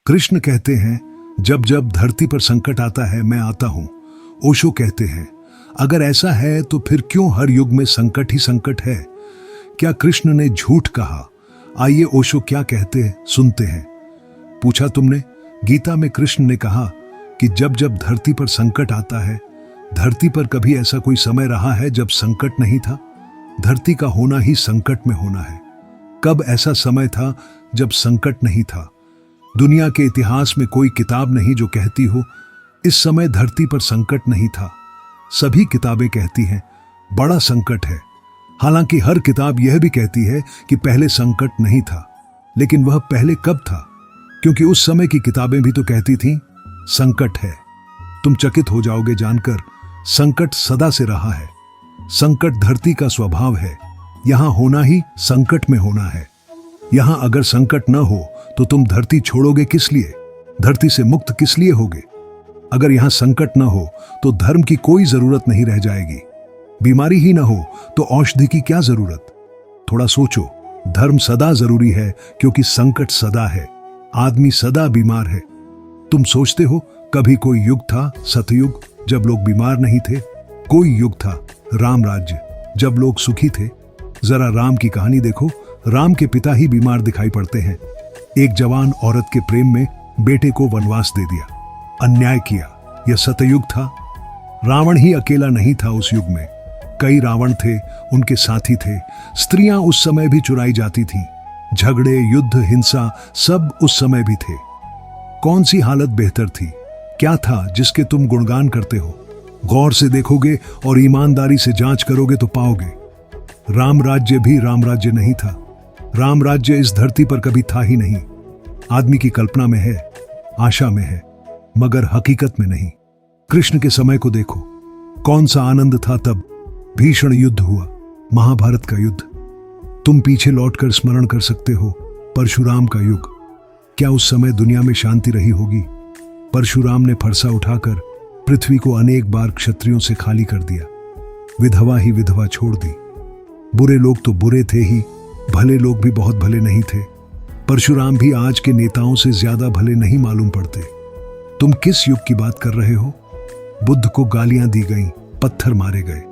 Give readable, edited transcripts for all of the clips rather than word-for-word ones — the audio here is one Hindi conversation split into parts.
कृष्ण कहते हैं, जब जब धरती पर संकट आता है मैं आता हूं। ओशो कहते हैं, अगर ऐसा है तो फिर क्यों हर युग में संकट ही संकट है? क्या कृष्ण ने झूठ कहा? आइए ओशो क्या कहते हैं सुनते हैं। पूछा तुमने? गीता में कृष्ण ने कहा कि जब जब धरती पर संकट आता है, धरती पर कभी ऐसा कोई समय रहा है जब संकट नहीं था? धरती का होना ही संकट में होना है। कब ऐसा समय था जब संकट नहीं था? दुनिया के इतिहास में कोई किताब नहीं जो कहती हो इस समय धरती पर संकट नहीं था। सभी किताबें कहती हैं बड़ा संकट है। हालांकि हर किताब यह भी कहती है कि पहले संकट नहीं था, लेकिन वह पहले कब था? क्योंकि उस समय की किताबें भी तो कहती थीं संकट है। तुम चकित हो जाओगे जानकर, संकट सदा से रहा है। संकट धरती का स्वभाव है। यहां होना ही संकट में होना है। यहां अगर संकट न हो तो तुम धरती छोड़ोगे किस लिए? धरती से मुक्त किस लिए होगे? अगर यहां संकट न हो तो धर्म की कोई जरूरत नहीं रह जाएगी। बीमारी ही न हो तो औषधि की क्या जरूरत? थोड़ा सोचो, धर्म सदा जरूरी है क्योंकि संकट सदा है। आदमी सदा बीमार है। तुम सोचते हो कभी कोई युग था, सतयुग, जब लोग बीमार नहीं थे? कोई युग था, राम राज्य, जब लोग सुखी थे। जरा राम की कहानी देखो। राम के पिता ही बीमार दिखाई पड़ते हैं। एक जवान औरत के प्रेम में बेटे को वनवास दे दिया, अन्याय किया। यह सतयुग था। रावण ही अकेला नहीं था उस युग में, कई रावण थे, उनके साथी थे। स्त्रियां उस समय भी चुराई जाती थीं। झगड़े, युद्ध, हिंसा सब उस समय भी थे। कौन सी हालत बेहतर थी? क्या था जिसके तुम गुणगान करते हो? गौर से देखोगे और ईमानदारी से जांच करोगे तो पाओगे राम राज्य भी राम राज्य नहीं था। राम राज्य इस धरती पर कभी था ही नहीं। आदमी की कल्पना में है, आशा में है, मगर हकीकत में नहीं। कृष्ण के समय को देखो, कौन सा आनंद था तब। भीषण युद्ध हुआ, महाभारत का युद्ध। तुम पीछे लौटकर स्मरण कर सकते हो परशुराम का युग। क्या उस समय दुनिया में शांति रही होगी? परशुराम ने फरसा उठाकर पृथ्वी को अनेक बार क्षत्रियों से खाली कर दिया। विधवा ही विधवा छोड़ दी। बुरे लोग तो बुरे थे ही, भले लोग भी बहुत भले नहीं थे। परशुराम भी आज के नेताओं से ज्यादा भले नहीं मालूम पड़ते। तुम किस युग की बात कर रहे हो? बुद्ध को गालियां दी गईं, पत्थर मारे गए।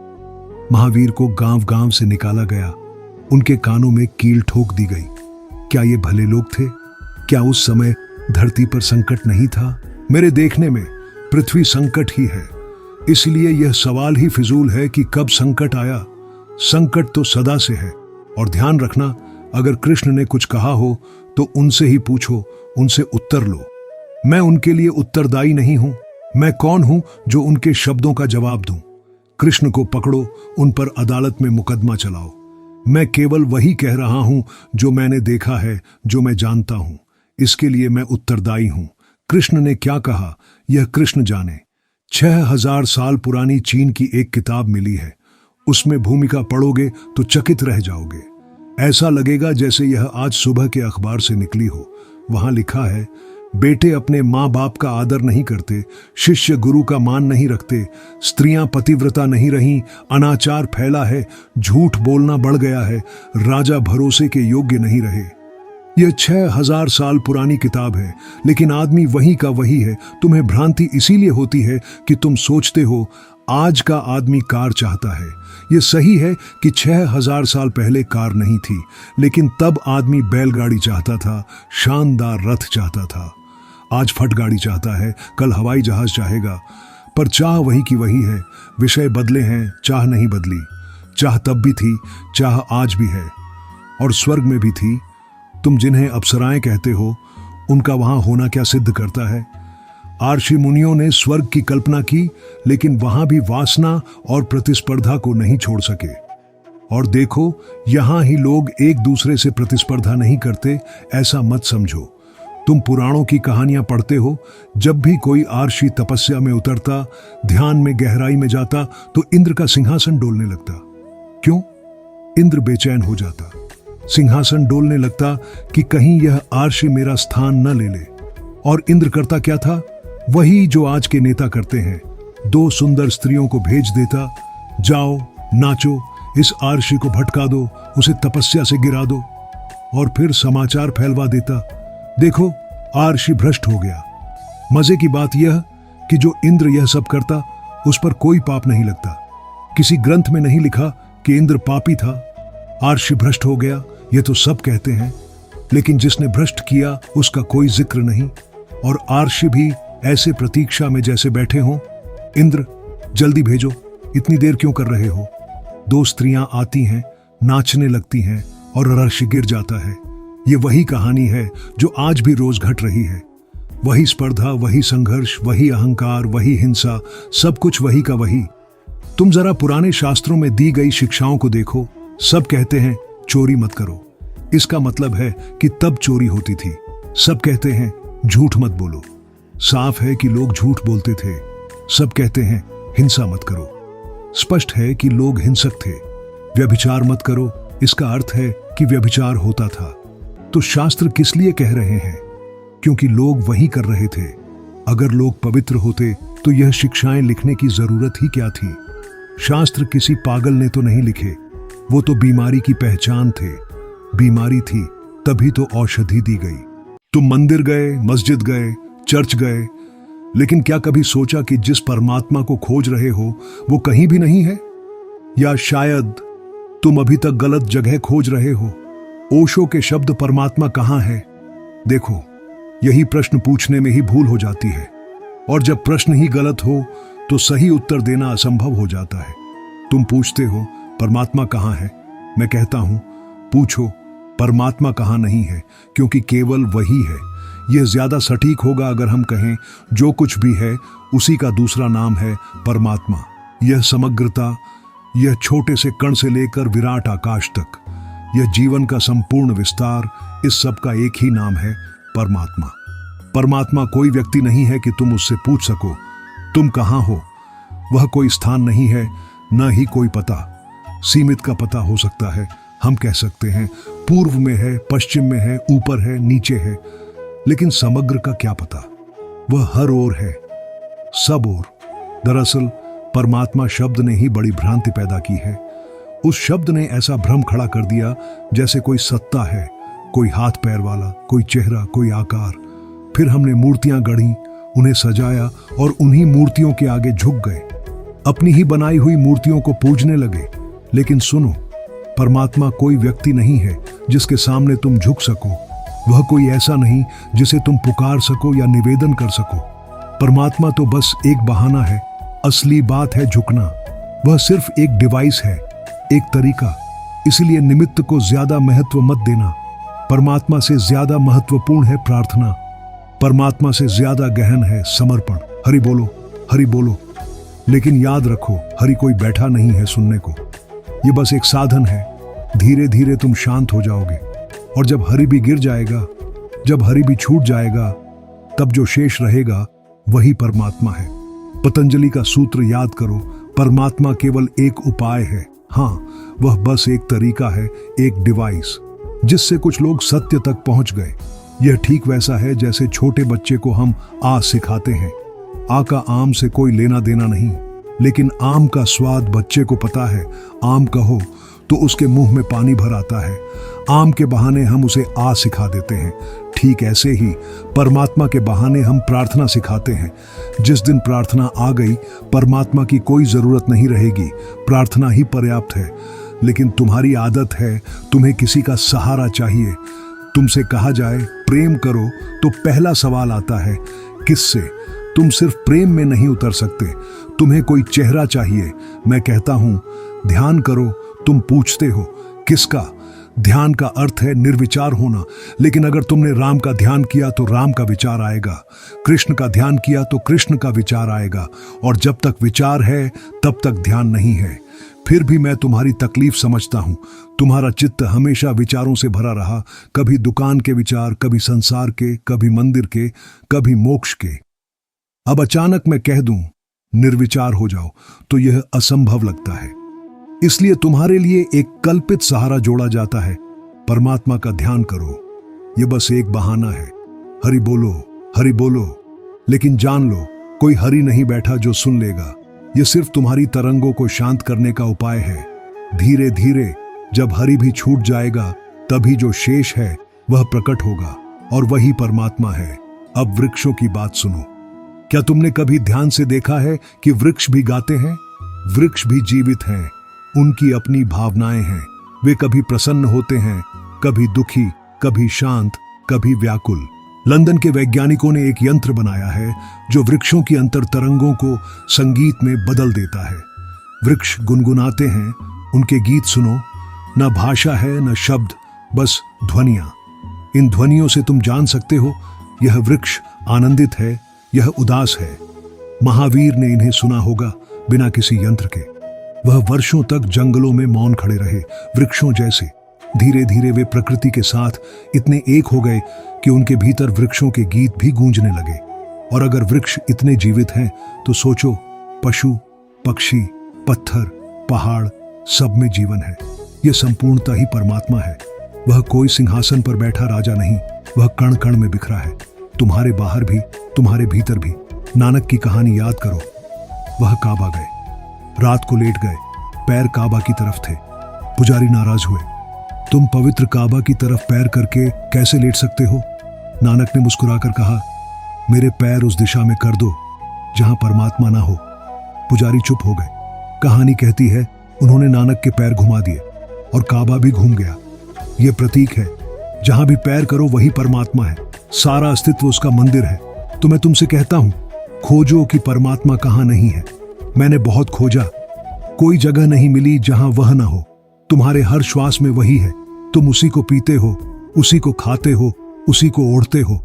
महावीर को गांव गांव से निकाला गया, उनके कानों में कील ठोक दी गई। क्या ये भले लोग थे? क्या उस समय धरती पर संकट नहीं था? मेरे देखने में पृथ्वी संकट ही है। इसलिए यह सवाल ही फिजूल है कि कब संकट आया। संकट तो सदा से है। और ध्यान रखना, अगर कृष्ण ने कुछ कहा हो तो उनसे ही पूछो, उनसे उत्तर लो। मैं उनके लिए उत्तरदायी नहीं हूं। मैं कौन हूं जो उनके शब्दों का जवाब दूं? कृष्ण को पकड़ो, उन पर अदालत में मुकदमा चलाओ। मैं केवल वही कह रहा हूं जो मैंने देखा है, जो मैं जानता हूं। इसके लिए मैं उत्तरदायी हूं। कृष्ण ने क्या कहा यह कृष्ण जाने। 6000 साल पुरानी चीन की एक किताब मिली है। उसमें भूमिका पढ़ोगे तो चकित रह जाओगे। ऐसा लगेगा जैसे यह आज सुबह के अखबार से निकली हो। वहां लिखा है, बेटे अपने माँ बाप का आदर नहीं करते, शिष्य गुरु का मान नहीं रखते, स्त्रियां पतिव्रता नहीं रहीं, अनाचार फैला है, झूठ बोलना बढ़ गया है, राजा भरोसे के योग्य नहीं रहे। यह 6000 साल पुरानी किताब है, लेकिन आदमी वही का वही है। तुम्हें भ्रांति इसीलिए होती है कि तुम सोचते हो आज का आदमी कार चाहता है। यह सही है कि 6000 साल पहले कार नहीं थी, लेकिन तब आदमी बैलगाड़ी चाहता था, शानदार रथ चाहता था। आज फटगाड़ी चाहता है, कल हवाई जहाज चाहेगा। पर चाह वही की वही है। विषय बदले हैं, चाह नहीं बदली। चाह तब भी थी, चाह आज भी है, और स्वर्ग में भी थी। तुम जिन्हें अप्सराएं कहते हो, उनका वहां होना क्या सिद्ध करता है? आर्षि मुनियों ने स्वर्ग की कल्पना की, लेकिन वहां भी वासना और प्रतिस्पर्धा को नहीं छोड़ सके। और देखो, यहां ही लोग एक दूसरे से प्रतिस्पर्धा नहीं करते, ऐसा मत समझो। तुम पुराणों की कहानियां पढ़ते हो, जब भी कोई आर्षि तपस्या में उतरता, ध्यान में गहराई में जाता, तो इंद्र का सिंहासन डोलने लगता। क्यों? इंद्र बेचैन हो जाता, सिंहासन डोलने लगता कि कहीं यह आर्षि मेरा स्थान न ले ले। और इंद्र करता क्या था? वही जो आज के नेता करते हैं। 2 सुंदर स्त्रियों को भेज देता, जाओ नाचो, इस आर्षि को भटका दो, उसे तपस्या से गिरा दो। और फिर समाचार फैलवा देता, देखो आर्षि भ्रष्ट हो गया। मजे की बात यह कि जो इंद्र यह सब करता उस पर कोई पाप नहीं लगता। किसी ग्रंथ में नहीं लिखा कि इंद्र पापी था। आर्षि भ्रष्ट हो गया यह तो सब कहते हैं, लेकिन जिसने भ्रष्ट किया उसका कोई जिक्र नहीं। और आर्षि भी ऐसे प्रतीक्षा में जैसे बैठे हों, इंद्र जल्दी भेजो, इतनी देर क्यों कर रहे हो। दो स्त्रियां आती हैं, नाचने लगती हैं और अर्श गिर जाता है। ये वही कहानी है जो आज भी रोज घट रही है। वही स्पर्धा, वही संघर्ष, वही अहंकार, वही हिंसा, सब कुछ वही का वही। तुम जरा पुराने शास्त्रों में दी गई शिक्षाओं को देखो। सब कहते हैं चोरी मत करो, इसका मतलब है कि तब चोरी होती थी। सब कहते हैं झूठ मत बोलो, साफ है कि लोग झूठ बोलते थे। सब कहते हैं हिंसा मत करो, स्पष्ट है कि लोग हिंसक थे। व्यभिचार मत करो, इसका अर्थ है कि व्यभिचार होता था। तो शास्त्र किस लिए कह रहे हैं? क्योंकि लोग वही कर रहे थे। अगर लोग पवित्र होते तो यह शिक्षाएं लिखने की जरूरत ही क्या थी। शास्त्र किसी पागल ने तो नहीं लिखे, वो तो बीमारी की पहचान थे। बीमारी थी तभी तो औषधि दी गई। तुम मंदिर गए, मस्जिद गए, चर्च गए, लेकिन क्या कभी सोचा कि जिस परमात्मा को खोज रहे हो वो कहीं भी नहीं है? या शायद तुम अभी तक गलत जगह खोज रहे हो। ओशो के शब्द परमात्मा कहां है? देखो, यही प्रश्न पूछने में ही भूल हो जाती है। और जब प्रश्न ही गलत हो तो सही उत्तर देना असंभव हो जाता है। तुम पूछते हो परमात्मा कहां है, मैं कहता हूं पूछो परमात्मा कहां नहीं है, क्योंकि केवल वही है। यह ज्यादा सटीक होगा अगर हम कहें जो कुछ भी है उसी का दूसरा नाम है परमात्मा। यह समग्रता, यह छोटे से कण से लेकर विराट आकाश तक, यह जीवन का संपूर्ण विस्तार, इस सब का एक ही नाम है परमात्मा। परमात्मा कोई व्यक्ति नहीं है कि तुम उससे पूछ सको तुम कहां हो। वह कोई स्थान नहीं है, न ही कोई पता। सीमित का पता हो सकता है, हम कह सकते हैं पूर्व में है, पश्चिम में है, ऊपर है, नीचे है, लेकिन समग्र का क्या पता? वह हर ओर है, सब ओर। दरअसल परमात्मा शब्द ने ही बड़ी भ्रांति पैदा की है। उस शब्द ने ऐसा भ्रम खड़ा कर दिया जैसे कोई सत्ता है, कोई हाथ पैर वाला, कोई चेहरा, कोई आकार। फिर हमने मूर्तियां गढ़ी, उन्हें सजाया और उन्हीं मूर्तियों के आगे झुक गए, अपनी ही बनाई हुई मूर्तियों को पूजने लगे। लेकिन सुनो, परमात्मा कोई व्यक्ति नहीं है जिसके सामने तुम झुक सको। वह कोई ऐसा नहीं जिसे तुम पुकार सको या निवेदन कर सको। परमात्मा तो बस एक बहाना है। असली बात है झुकना। वह सिर्फ एक डिवाइस है, एक तरीका। इसलिए निमित्त को ज्यादा महत्व मत देना। परमात्मा से ज्यादा महत्वपूर्ण है प्रार्थना। परमात्मा से ज्यादा गहन है समर्पण। हरि बोलो, हरि बोलो। लेकिन याद रखो, हरि कोई बैठा नहीं है सुनने को। ये बस एक साधन है। धीरे धीरे तुम शांत हो जाओगे, और जब हरि भी गिर जाएगा, जब हरि भी छूट जाएगा, तब जो शेष रहेगा वही परमात्मा है। पतंजलि का सूत्र याद करो, परमात्मा केवल एक उपाय है। हाँ, वह बस एक तरीका है, एक डिवाइस, जिससे कुछ लोग सत्य तक पहुंच गए। यह ठीक वैसा है जैसे छोटे बच्चे को हम आ सिखाते हैं। आ का आम से कोई लेना देना नहीं, लेकिन आम का स्वाद बच्चे को पता है। आम कहो तो उसके मुंह में पानी भर आता है। आम के बहाने हम उसे आ सिखा देते हैं। ठीक ऐसे ही परमात्मा के बहाने हम प्रार्थना सिखाते हैं। जिस दिन प्रार्थना आ गई, परमात्मा की कोई जरूरत नहीं रहेगी, प्रार्थना ही पर्याप्त है। लेकिन तुम्हारी आदत है, तुम्हें किसी का सहारा चाहिए। तुमसे कहा जाए प्रेम करो तो पहला सवाल आता है किससे? तुम सिर्फ प्रेम में नहीं उतर सकते, तुम्हें कोई चेहरा चाहिए। मैं कहता हूं ध्यान करो, तुम पूछते हो किसका? ध्यान का अर्थ है निर्विचार होना। लेकिन अगर तुमने राम का ध्यान किया तो राम का विचार आएगा, कृष्ण का ध्यान किया तो कृष्ण का विचार आएगा। और जब तक विचार है तब तक ध्यान नहीं है। फिर भी मैं तुम्हारी तकलीफ समझता हूं। तुम्हारा चित्त हमेशा विचारों से भरा रहा, कभी दुकान के विचार, कभी संसार के, कभी मंदिर के, कभी मोक्ष के। अब अचानक मैं कह दूं निर्विचार हो जाओ तो यह असंभव लगता है। इसलिए तुम्हारे लिए एक कल्पित सहारा जोड़ा जाता है, परमात्मा का ध्यान करो। यह बस एक बहाना है। हरि बोलो, हरि बोलो। लेकिन जान लो, कोई हरि नहीं बैठा जो सुन लेगा। यह सिर्फ तुम्हारी तरंगों को शांत करने का उपाय है। धीरे धीरे जब हरि भी छूट जाएगा, तभी जो शेष है वह प्रकट होगा, और वही परमात्मा है। अब वृक्षों की बात सुनो। क्या तुमने कभी ध्यान से देखा है कि वृक्ष भी गाते हैं? वृक्ष भी जीवित हैं, उनकी अपनी भावनाएं हैं। वे कभी प्रसन्न होते हैं, कभी दुखी, कभी शांत, कभी व्याकुल। लंदन के वैज्ञानिकों ने एक यंत्र बनाया है जो वृक्षों की अंतर तरंगों को संगीत में बदल देता है। वृक्ष गुनगुनाते हैं, उनके गीत सुनो। न भाषा है न शब्द, बस ध्वनियां। इन ध्वनियों से तुम जान सकते हो यह वृक्ष आनंदित है, यह उदास है। महावीर ने इन्हें सुना होगा बिना किसी यंत्र के। वह वर्षों तक जंगलों में मौन खड़े रहे, वृक्षों जैसे। धीरे धीरे वे प्रकृति के साथ इतने एक हो गए कि उनके भीतर वृक्षों के गीत भी गूंजने लगे। और अगर वृक्ष इतने जीवित हैं तो सोचो, पशु, पक्षी, पत्थर, पहाड़, सब में जीवन है। यह संपूर्णता ही परमात्मा है। वह कोई सिंहासन पर बैठा राजा नहीं, वह कण कण में बिखरा है, तुम्हारे बाहर भी, तुम्हारे भीतर भी। नानक की कहानी याद करो। वह काबा गए, रात को लेट गए, पैर काबा की तरफ थे। पुजारी नाराज हुए, तुम पवित्र काबा की तरफ पैर करके कैसे लेट सकते हो? नानक ने मुस्कुराकर कहा, मेरे पैर उस दिशा में कर दो जहां परमात्मा ना हो। पुजारी चुप हो गए। कहानी कहती है उन्होंने नानक के पैर घुमा दिए और काबा भी घूम गया। यह प्रतीक है, जहां भी पैर करो वही परमात्मा है। सारा अस्तित्व उसका मंदिर है। तो मैं तुमसे कहता हूं, खोजो कि परमात्मा कहां नहीं है। मैंने बहुत खोजा, कोई जगह नहीं मिली जहां वह ना हो। तुम्हारे हर श्वास में वही है। तुम उसी को पीते हो, उसी को खाते हो, उसी को ओढ़ते हो,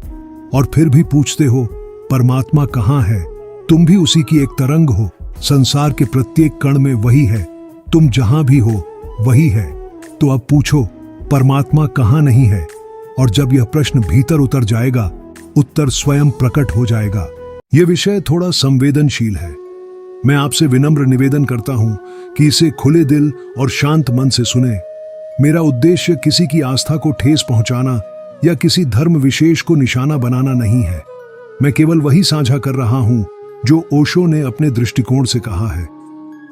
और फिर भी पूछते हो परमात्मा कहां है? तुम भी उसी की एक तरंग हो। संसार के प्रत्येक कण में वही है। तुम जहां भी हो वही है। तो अब पूछो परमात्मा कहां नहीं है? और जब यह प्रश्न भीतर उतर जाएगा, उत्तर स्वयं प्रकट हो जाएगा। यह विषय थोड़ा संवेदनशील है। मैं आपसे विनम्र निवेदन करता हूं कि इसे खुले दिल और शांत मन से सुने। मेरा उद्देश्य किसी की आस्था को ठेस पहुंचाना या किसी धर्म विशेष को निशाना बनाना नहीं है। मैं केवल वही साझा कर रहा हूं जो ओशो ने अपने दृष्टिकोण से कहा है।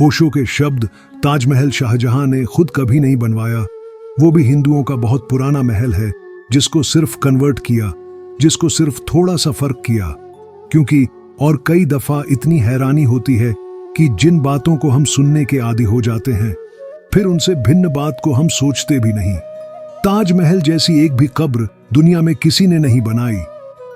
ओशो के शब्द ताजमहल शाहजहां ने खुद कभी नहीं बनवाया। वो भी हिंदुओं का बहुत पुराना महल है, जिसको सिर्फ कन्वर्ट किया, जिसको सिर्फ थोड़ा सा फर्क किया। क्योंकि और कई दफा इतनी हैरानी होती है कि जिन बातों को हम सुनने के आदी हो जाते हैं, फिर उनसे भिन्न बात को हम सोचते भी नहीं। ताजमहल जैसी एक भी कब्र दुनिया में किसी ने नहीं बनाई।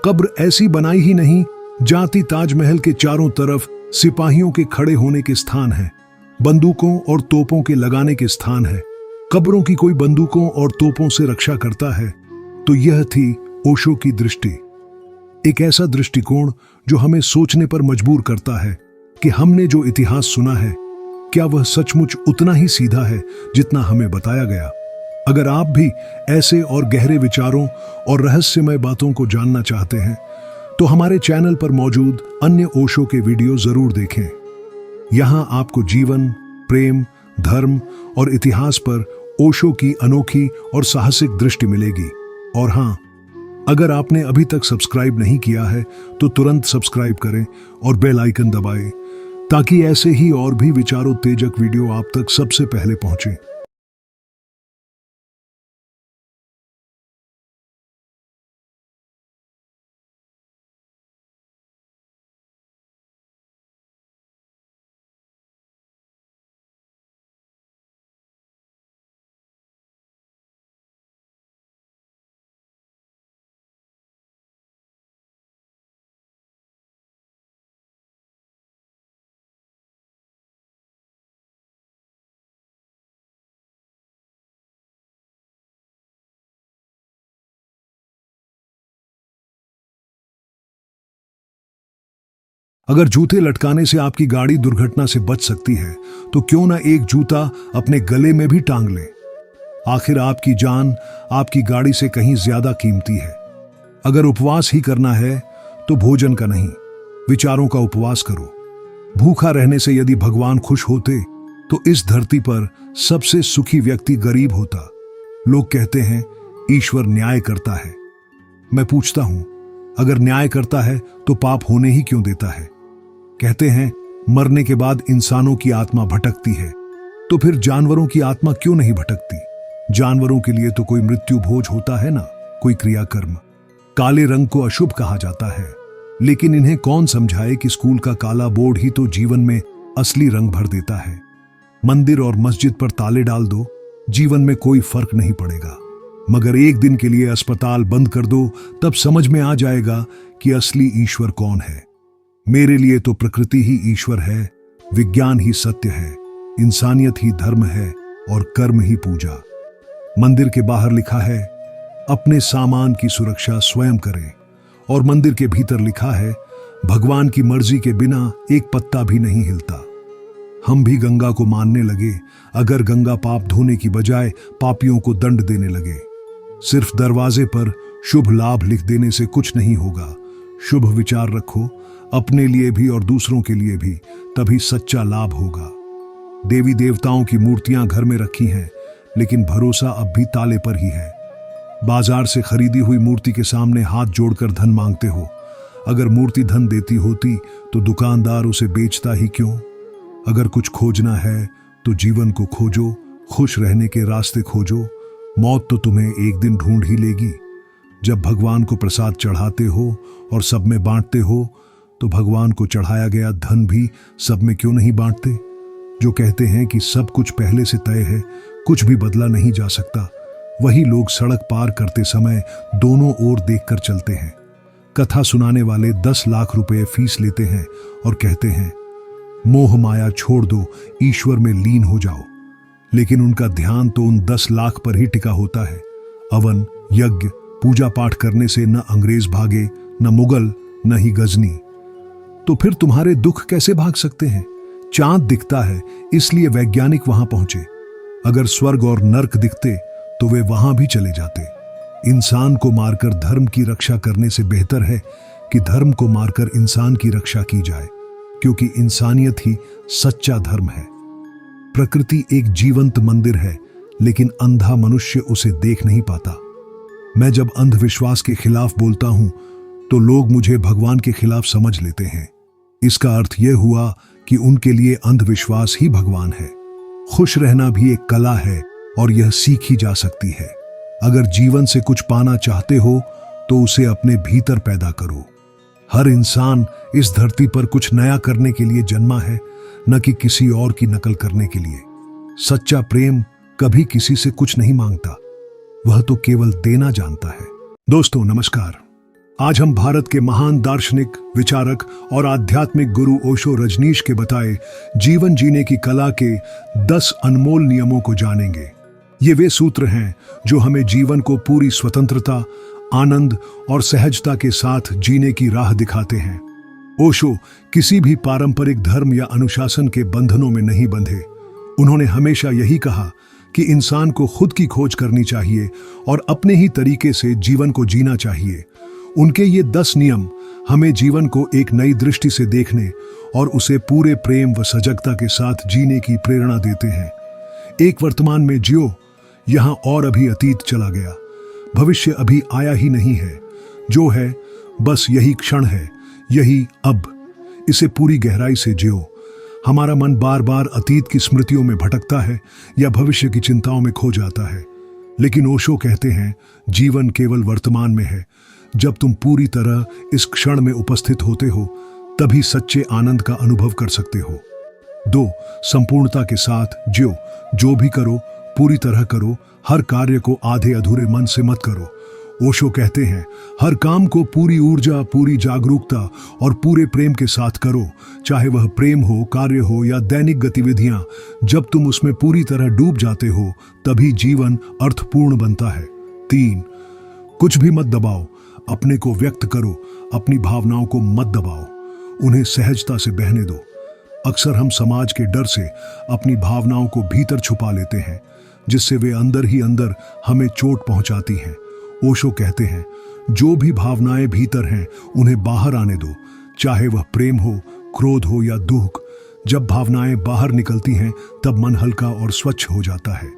कब्र ऐसी बनाई ही नहीं जाती। ताजमहल के चारों तरफ सिपाहियों के खड़े होने के स्थान हैं, बंदूकों और तोपों के लगाने के स्थान है। कब्रों की कोई बंदूकों और तोपों से रक्षा करता है? तो यह थी ओशो की दृष्टि। एक ऐसा दृष्टिकोण जो हमें सोचने पर मजबूर करता है कि हमने जो इतिहास सुना है, क्या वह सचमुच उतना ही सीधा है जितना हमें बताया गया? अगर आप भी ऐसे और गहरे विचारों और रहस्यमय बातों को जानना चाहते हैं, तो हमारे चैनल पर मौजूद अन्य ओशो के वीडियो जरूर देखें। यहां आपको जीवन, प्रेम, धर्म और इतिहास पर ओशो की अनोखी और साहसिक दृष्टि मिलेगी। और हां, अगर आपने अभी तक सब्सक्राइब नहीं किया है तो तुरंत सब्सक्राइब करें और बेल आइकन दबाएं, ताकि ऐसे ही और भी विचारोत्तेजक वीडियो आप तक सबसे पहले पहुंचे। अगर जूते लटकाने से आपकी गाड़ी दुर्घटना से बच सकती है, तो क्यों ना एक जूता अपने गले में भी टांग लें। आखिर आपकी जान आपकी गाड़ी से कहीं ज्यादा कीमती है। अगर उपवास ही करना है तो भोजन का नहीं, विचारों का उपवास करो। भूखा रहने से यदि भगवान खुश होते तो इस धरती पर सबसे सुखी व्यक्ति गरीब होता। लोग कहते हैं ईश्वर न्याय करता है। मैं पूछता हूं, अगर न्याय करता है तो पाप होने ही क्यों देता है? कहते हैं मरने के बाद इंसानों की आत्मा भटकती है, तो फिर जानवरों की आत्मा क्यों नहीं भटकती? जानवरों के लिए तो कोई मृत्यु भोज होता है ना, कोई क्रियाकर्म। काले रंग को अशुभ कहा जाता है, लेकिन इन्हें कौन समझाए कि स्कूल का काला बोर्ड ही तो जीवन में असली रंग भर देता है। मंदिर और मस्जिद पर ताले डाल दो, जीवन में कोई फर्क नहीं पड़ेगा, मगर एक दिन के लिए अस्पताल बंद कर दो, तब समझ में आ जाएगा कि असली ईश्वर कौन है। मेरे लिए तो प्रकृति ही ईश्वर है, विज्ञान ही सत्य है, इंसानियत ही धर्म है और कर्म ही पूजा। मंदिर के बाहर लिखा है अपने सामान की सुरक्षा स्वयं करें, और मंदिर के भीतर लिखा है भगवान की मर्जी के बिना एक पत्ता भी नहीं हिलता। हम भी गंगा को मानने लगे, अगर गंगा पाप धोने की बजाय पापियों को दंड देने लगे। सिर्फ दरवाजे पर शुभ लाभ लिख देने से कुछ नहीं होगा। शुभ विचार रखो, अपने लिए भी और दूसरों के लिए भी, तभी सच्चा लाभ होगा। देवी देवताओं की मूर्तियां घर में रखी हैं, लेकिन भरोसा अब भी ताले पर ही है। बाजार से खरीदी हुई मूर्ति के सामने हाथ जोड़कर धन मांगते हो। अगर मूर्ति धन देती होती तो दुकानदार उसे बेचता ही क्यों? अगर कुछ खोजना है तो जीवन को खोजो, खुश रहने के रास्ते खोजो। मौत तो तुम्हें एक दिन ढूंढ ही लेगी। जब भगवान को प्रसाद चढ़ाते हो और सब में बांटते हो, तो भगवान को चढ़ाया गया धन भी सब में क्यों नहीं बांटते? जो कहते हैं कि सब कुछ पहले से तय है, कुछ भी बदला नहीं जा सकता, वही लोग सड़क पार करते समय दोनों ओर देखकर चलते हैं। कथा सुनाने वाले 10 लाख रुपए फीस लेते हैं और कहते हैं मोह माया छोड़ दो, ईश्वर में लीन हो जाओ, लेकिन उनका ध्यान तो उन 10 लाख पर ही टिका होता है। अवन, यज्ञ, पूजा पाठ करने से न अंग्रेज भागे, न मुगल, न ही गजनी। तो फिर तुम्हारे दुख कैसे भाग सकते हैं? चांद दिखता है इसलिए वैज्ञानिक वहां पहुंचे। अगर स्वर्ग और नर्क दिखते तो वे वहां भी चले जाते। इंसान को मारकर धर्म की रक्षा करने से बेहतर है कि धर्म को मारकर इंसान की रक्षा की जाए, क्योंकि इंसानियत ही सच्चा धर्म है। प्रकृति एक जीवंत मंदिर है, लेकिन अंधा मनुष्य उसे देख नहीं पाता। मैं जब अंधविश्वास के खिलाफ बोलता हूं तो लोग मुझे भगवान के खिलाफ समझ लेते हैं। इसका अर्थ यह हुआ कि उनके लिए अंधविश्वास ही भगवान है। खुश रहना भी एक कला है और यह सीखी जा सकती है। अगर जीवन से कुछ पाना चाहते हो तो उसे अपने भीतर पैदा करो। हर इंसान इस धरती पर कुछ नया करने के लिए जन्मा है, न कि किसी और की नकल करने के लिए। सच्चा प्रेम कभी किसी से कुछ नहीं मांगता, वह तो केवल देना जानता है। दोस्तों नमस्कार। आज हम भारत के महान दार्शनिक, विचारक और आध्यात्मिक गुरु ओशो रजनीश के बताए जीवन जीने की कला के 10 अनमोल नियमों को जानेंगे। ये वे सूत्र हैं जो हमें जीवन को पूरी स्वतंत्रता, आनंद और सहजता के साथ जीने की राह दिखाते हैं। ओशो किसी भी पारंपरिक धर्म या अनुशासन के बंधनों में नहीं बंधे। उन्होंने हमेशा यही कहा कि इंसान को खुद की खोज करनी चाहिए और अपने ही तरीके से जीवन को जीना चाहिए। उनके ये 10 नियम हमें जीवन को एक नई दृष्टि से देखने और उसे पूरे प्रेम व सजगता के साथ जीने की प्रेरणा देते हैं। एक वर्तमान में जियो, यहां और अभी अतीत चला गया, भविष्य अभी आया ही नहीं है। जो है बस यही क्षण है, यही अब। इसे पूरी गहराई से जियो। हमारा मन बार बार अतीत की स्मृतियों में भटकता है या भविष्य की चिंताओं में खो जाता है, लेकिन ओशो कहते हैं जीवन केवल वर्तमान में है। जब तुम पूरी तरह इस क्षण में उपस्थित होते हो, तभी सच्चे आनंद का अनुभव कर सकते हो। 2. संपूर्णता के साथ जियो। जो भी करो पूरी तरह करो, हर कार्य को आधे अधूरे मन से मत करो। ओशो कहते हैं हर काम को पूरी ऊर्जा, पूरी जागरूकता और पूरे प्रेम के साथ करो, चाहे वह प्रेम हो, कार्य हो या दैनिक गतिविधियां। जब तुम उसमें पूरी तरह डूब जाते हो, तभी जीवन अर्थपूर्ण बनता है। 3. कुछ भी मत दबाओ, अपने को व्यक्त करो, अपनी भावनाओं को मत दबाओ, उन्हें सहजता से बहने दो। अक्सर हम समाज के डर से अपनी भावनाओं को भीतर छुपा लेते हैं, जिससे वे अंदर ही अंदर हमें चोट पहुंचाती हैं। ओशो कहते हैं जो भी भावनाएं भीतर हैं उन्हें बाहर आने दो, चाहे वह प्रेम हो, क्रोध हो या दुख। जब भावनाएं बाहर निकलती हैं तब मन हल्का और स्वच्छ हो जाता है।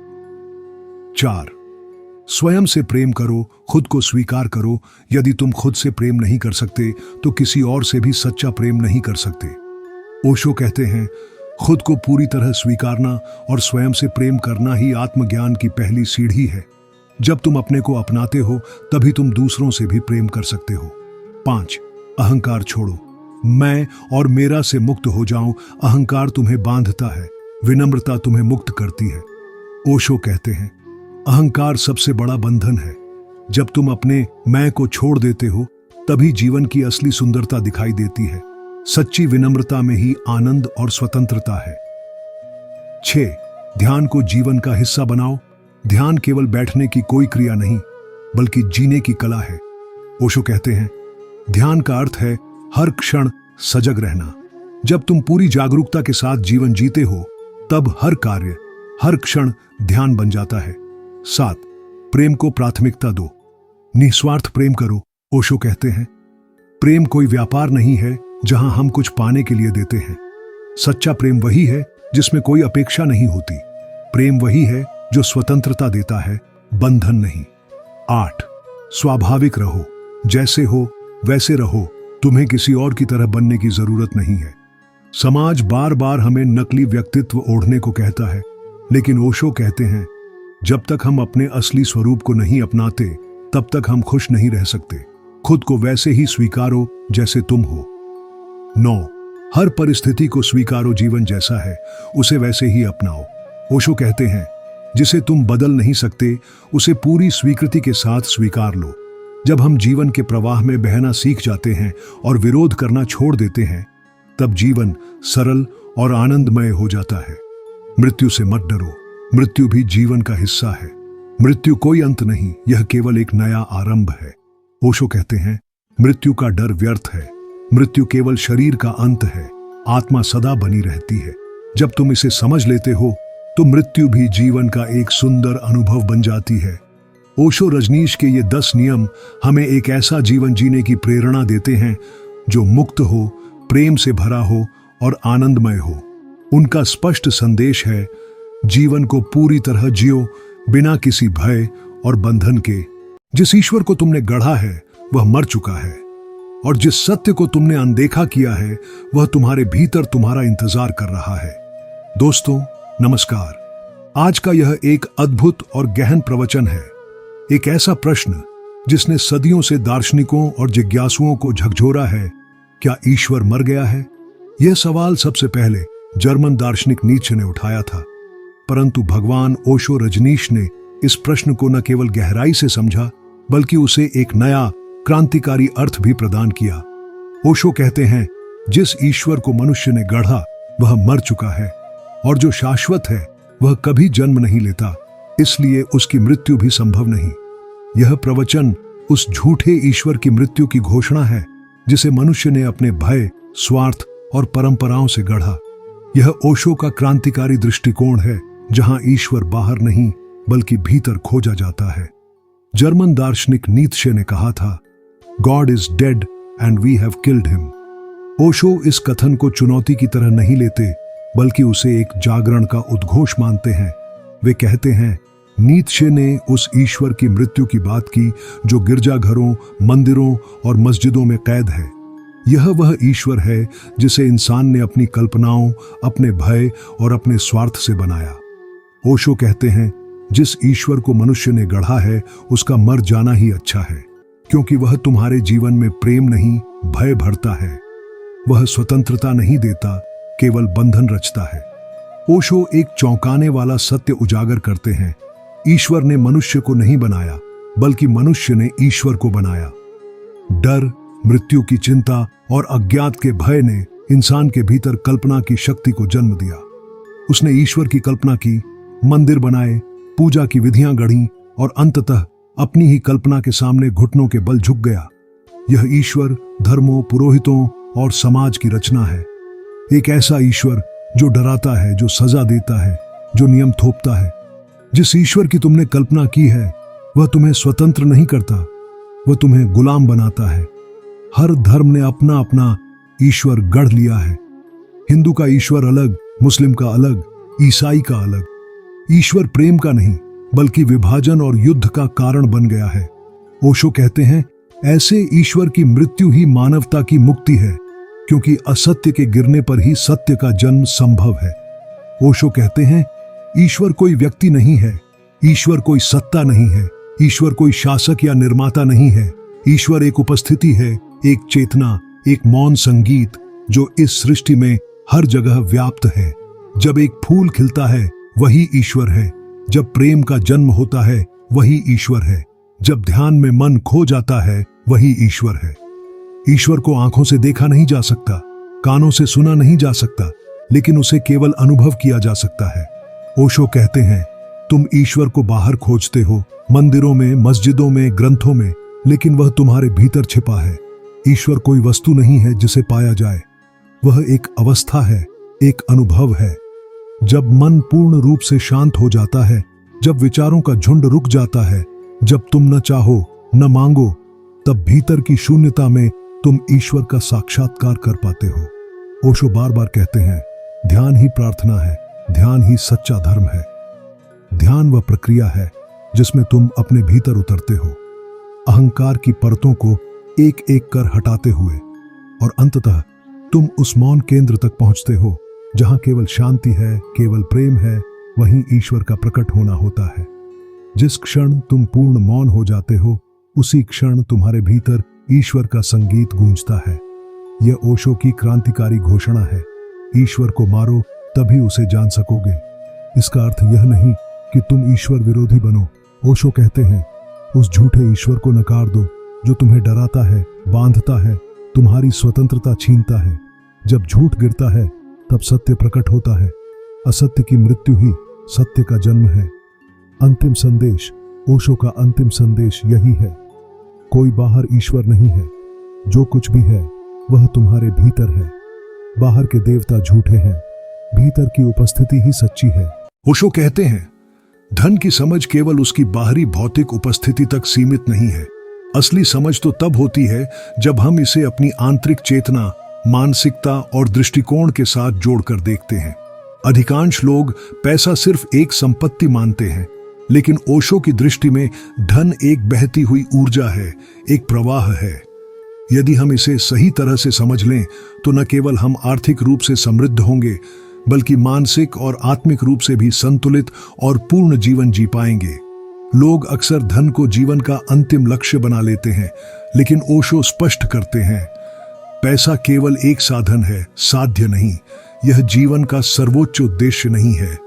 4. स्वयं से प्रेम करो, खुद को स्वीकार करो। यदि तुम खुद से प्रेम नहीं कर सकते तो किसी और से भी सच्चा प्रेम नहीं कर सकते। ओशो कहते हैं खुद को पूरी तरह स्वीकारना और स्वयं से प्रेम करना ही आत्मज्ञान की पहली सीढ़ी है। जब तुम अपने को अपनाते हो तभी तुम दूसरों से भी प्रेम कर सकते हो। 5. अहंकार छोड़ो। मैं और मेरा से मुक्त हो जाओ। अहंकार तुम्हें बांधता है, विनम्रता तुम्हें मुक्त करती है। ओशो कहते हैं, अहंकार सबसे बड़ा बंधन है। जब तुम अपने मैं को छोड़ देते हो तभी जीवन की असली सुंदरता दिखाई देती है। सच्ची विनम्रता में ही आनंद और स्वतंत्रता है। 6. ध्यान को जीवन का हिस्सा बनाओ। ध्यान केवल बैठने की कोई क्रिया नहीं, बल्कि जीने की कला है। ओशो कहते हैं, ध्यान का अर्थ है हर क्षण सजग रहना। जब तुम पूरी जागरूकता के साथ जीवन जीते हो तब हर कार्य, हर क्षण ध्यान बन जाता है। 7. प्रेम को प्राथमिकता दो। निस्वार्थ प्रेम करो। ओशो कहते हैं, प्रेम कोई व्यापार नहीं है जहां हम कुछ पाने के लिए देते हैं। सच्चा प्रेम वही है जिसमें कोई अपेक्षा नहीं होती। प्रेम वही है जो स्वतंत्रता देता है, बंधन नहीं। 8. स्वाभाविक रहो। जैसे हो वैसे रहो। तुम्हें किसी और की तरह बनने की जरूरत नहीं है। समाज बार बार हमें नकली व्यक्तित्व ओढ़ने को कहता है, लेकिन ओशो कहते हैं, जब तक हम अपने असली स्वरूप को नहीं अपनाते तब तक हम खुश नहीं रह सकते। खुद को वैसे ही स्वीकारो जैसे तुम हो। 9. हर परिस्थिति को स्वीकारो। जीवन जैसा है उसे वैसे ही अपनाओ। ओशो कहते हैं, जिसे तुम बदल नहीं सकते उसे पूरी स्वीकृति के साथ स्वीकार लो। जब हम जीवन के प्रवाह में बहना सीख जाते हैं और विरोध करना छोड़ देते हैं तब जीवन सरल और आनंदमय हो जाता है। मृत्यु से मत डरो। मृत्यु भी जीवन का हिस्सा है। मृत्यु कोई अंत नहीं, यह केवल एक नया आरंभ है। ओशो कहते हैं, मृत्यु का डर व्यर्थ है। मृत्यु केवल शरीर का अंत है, आत्मा सदा बनी रहती है। जब तुम इसे समझ लेते हो तो मृत्यु भी जीवन का एक सुंदर अनुभव बन जाती है। ओशो रजनीश के ये 10 नियम हमें एक ऐसा जीवन जीने की प्रेरणा देते हैं जो मुक्त हो, प्रेम से भरा हो और आनंदमय हो। उनका स्पष्ट संदेश है, जीवन को पूरी तरह जियो, बिना किसी भय और बंधन के। जिस ईश्वर को तुमने गढ़ा है वह मर चुका है, और जिस सत्य को तुमने अनदेखा किया है वह तुम्हारे भीतर तुम्हारा इंतजार कर रहा है। दोस्तों नमस्कार। आज का यह एक अद्भुत और गहन प्रवचन है। एक ऐसा प्रश्न जिसने सदियों से दार्शनिकों और जिज्ञासुओं को झकझोरा है, क्या ईश्वर मर गया है? यह सवाल सबसे पहले जर्मन दार्शनिक नीत्शे ने उठाया था, परंतु भगवान ओशो रजनीश ने इस प्रश्न को न केवल गहराई से समझा बल्कि उसे एक नया क्रांतिकारी अर्थ भी प्रदान किया। ओशो कहते हैं, जिस ईश्वर को मनुष्य ने गढ़ा वह मर चुका है, और जो शाश्वत है वह कभी जन्म नहीं लेता, इसलिए उसकी मृत्यु भी संभव नहीं। यह प्रवचन उस झूठे ईश्वर की मृत्यु की घोषणा है जिसे मनुष्य ने अपने भय, स्वार्थ और परंपराओं से गढ़ा। यह ओशो का क्रांतिकारी दृष्टिकोण है, जहां ईश्वर बाहर नहीं बल्कि भीतर खोजा जाता है। जर्मन दार्शनिक नीत्शे ने कहा था, God is dead and we have killed him. Osho इस कथन को चुनौती की तरह नहीं लेते बल्कि उसे एक जागरण का उद्घोष मानते हैं। वे कहते हैं, नीत्शे ने उस ईश्वर की मृत्यु की बात की जो गिरजाघरों, मंदिरों और मस्जिदों में कैद है। यह वह ईश्वर है जिसे इंसान ने अपनी कल्पनाओं, अपने भय और अपने स्वार्थ से बनाया। ओशो कहते हैं, जिस ईश्वर को मनुष्य ने गढ़ा है उसका मर जाना ही अच्छा है, क्योंकि वह तुम्हारे जीवन में प्रेम नहीं भय भरता है। वह स्वतंत्रता नहीं देता, केवल बंधन रचता है। ओशो एक चौंकाने वाला सत्य उजागर करते हैं, ईश्वर ने मनुष्य को नहीं बनाया बल्कि मनुष्य ने ईश्वर को बनाया। डर, मृत्यु की चिंता और अज्ञात के भय ने इंसान के भीतर कल्पना की शक्ति को जन्म दिया। उसने ईश्वर की कल्पना की, मंदिर बनाए, पूजा की विधियां गढ़ी और अंततः अपनी ही कल्पना के सामने घुटनों के बल झुक गया। यह ईश्वर धर्मों, पुरोहितों और समाज की रचना है। एक ऐसा ईश्वर जो डराता है, जो सजा देता है, जो नियम थोपता है। जिस ईश्वर की तुमने कल्पना की है वह तुम्हें स्वतंत्र नहीं करता, वह तुम्हें गुलाम बनाता है। हर धर्म ने अपना अपना ईश्वर गढ़ लिया है। हिंदू का ईश्वर अलग, मुस्लिम का अलग, ईसाई का अलग। ईश्वर प्रेम का नहीं बल्कि विभाजन और युद्ध का कारण बन गया है। ओशो कहते हैं, ऐसे ईश्वर की मृत्यु ही मानवता की मुक्ति है, क्योंकि असत्य के गिरने पर ही सत्य का जन्म संभव है। ओशो कहते हैं, ईश्वर कोई व्यक्ति नहीं है, ईश्वर कोई सत्ता नहीं है, ईश्वर कोई शासक या निर्माता नहीं है। ईश्वर एक उपस्थिति है, एक चेतना, एक मौन संगीत जो इस सृष्टि में हर जगह व्याप्त है। जब एक फूल खिलता है वही ईश्वर है। जब प्रेम का जन्म होता है वही ईश्वर है। जब ध्यान में मन खो जाता है वही ईश्वर है। ईश्वर को आंखों से देखा नहीं जा सकता, कानों से सुना नहीं जा सकता, लेकिन उसे केवल अनुभव किया जा सकता है। ओशो कहते हैं, तुम ईश्वर को बाहर खोजते हो, मंदिरों में, मस्जिदों में, ग्रंथों में, लेकिन वह तुम्हारे भीतर छिपा है। ईश्वर कोई वस्तु नहीं है जिसे पाया जाए, वह एक अवस्था है, एक अनुभव है। जब मन पूर्ण रूप से शांत हो जाता है, जब विचारों का झुंड रुक जाता है, जब तुम न चाहो न मांगो, तब भीतर की शून्यता में तुम ईश्वर का साक्षात्कार कर पाते हो। ओशो बार बार कहते हैं, ध्यान ही प्रार्थना है, ध्यान ही सच्चा धर्म है। ध्यान वह प्रक्रिया है जिसमें तुम अपने भीतर उतरते हो, अहंकार की परतों को एक एक कर हटाते हुए, और अंततः तुम उस मौन केंद्र तक पहुंचते हो जहां केवल शांति है, केवल प्रेम है। वहीं ईश्वर का प्रकट होना होता है। जिस क्षण तुम पूर्ण मौन हो जाते हो, उसी क्षण तुम्हारे भीतर ईश्वर का संगीत गूंजता है। यह ओशो की क्रांतिकारी घोषणा है, ईश्वर को मारो तभी उसे जान सकोगे। इसका अर्थ यह नहीं कि तुम ईश्वर विरोधी बनो। ओशो कहते हैं, उस झूठे ईश्वर को नकार दो जो तुम्हें डराता है, बांधता है, तुम्हारी स्वतंत्रता छीनता है। जब झूठ गिरता है तब सत्य प्रकट होता है। असत्य की मृत्यु ही सत्य का जन्म है। अंतिम संदेश, ओशो का अंतिम संदेश यही है, कोई बाहर ईश्वर नहीं है। जो कुछ भी है वह तुम्हारे भीतर है। बाहर के देवता झूठे हैं, भीतर की उपस्थिति ही सच्ची है। ओशो कहते हैं, धन की समझ केवल उसकी बाहरी भौतिक उपस्थिति तक सीमित नहीं है। असली समझ तो तब होती है जब हम इसे अपनी आंतरिक चेतना, मानसिकता और दृष्टिकोण के साथ जोड़कर देखते हैं। अधिकांश लोग पैसा सिर्फ एक संपत्ति मानते हैं, लेकिन ओशो की दृष्टि में धन एक बहती हुई ऊर्जा है, एक प्रवाह है। यदि हम इसे सही तरह से समझ लें तो न केवल हम आर्थिक रूप से समृद्ध होंगे, बल्कि मानसिक और आत्मिक रूप से भी संतुलित और पूर्ण जीवन जी पाएंगे। लोग अक्सर धन को जीवन का अंतिम लक्ष्य बना लेते हैं, लेकिन ओशो स्पष्ट करते हैं, पैसा केवल एक साधन है, साध्य नहीं। यह जीवन का सर्वोच्च उद्देश्य नहीं है।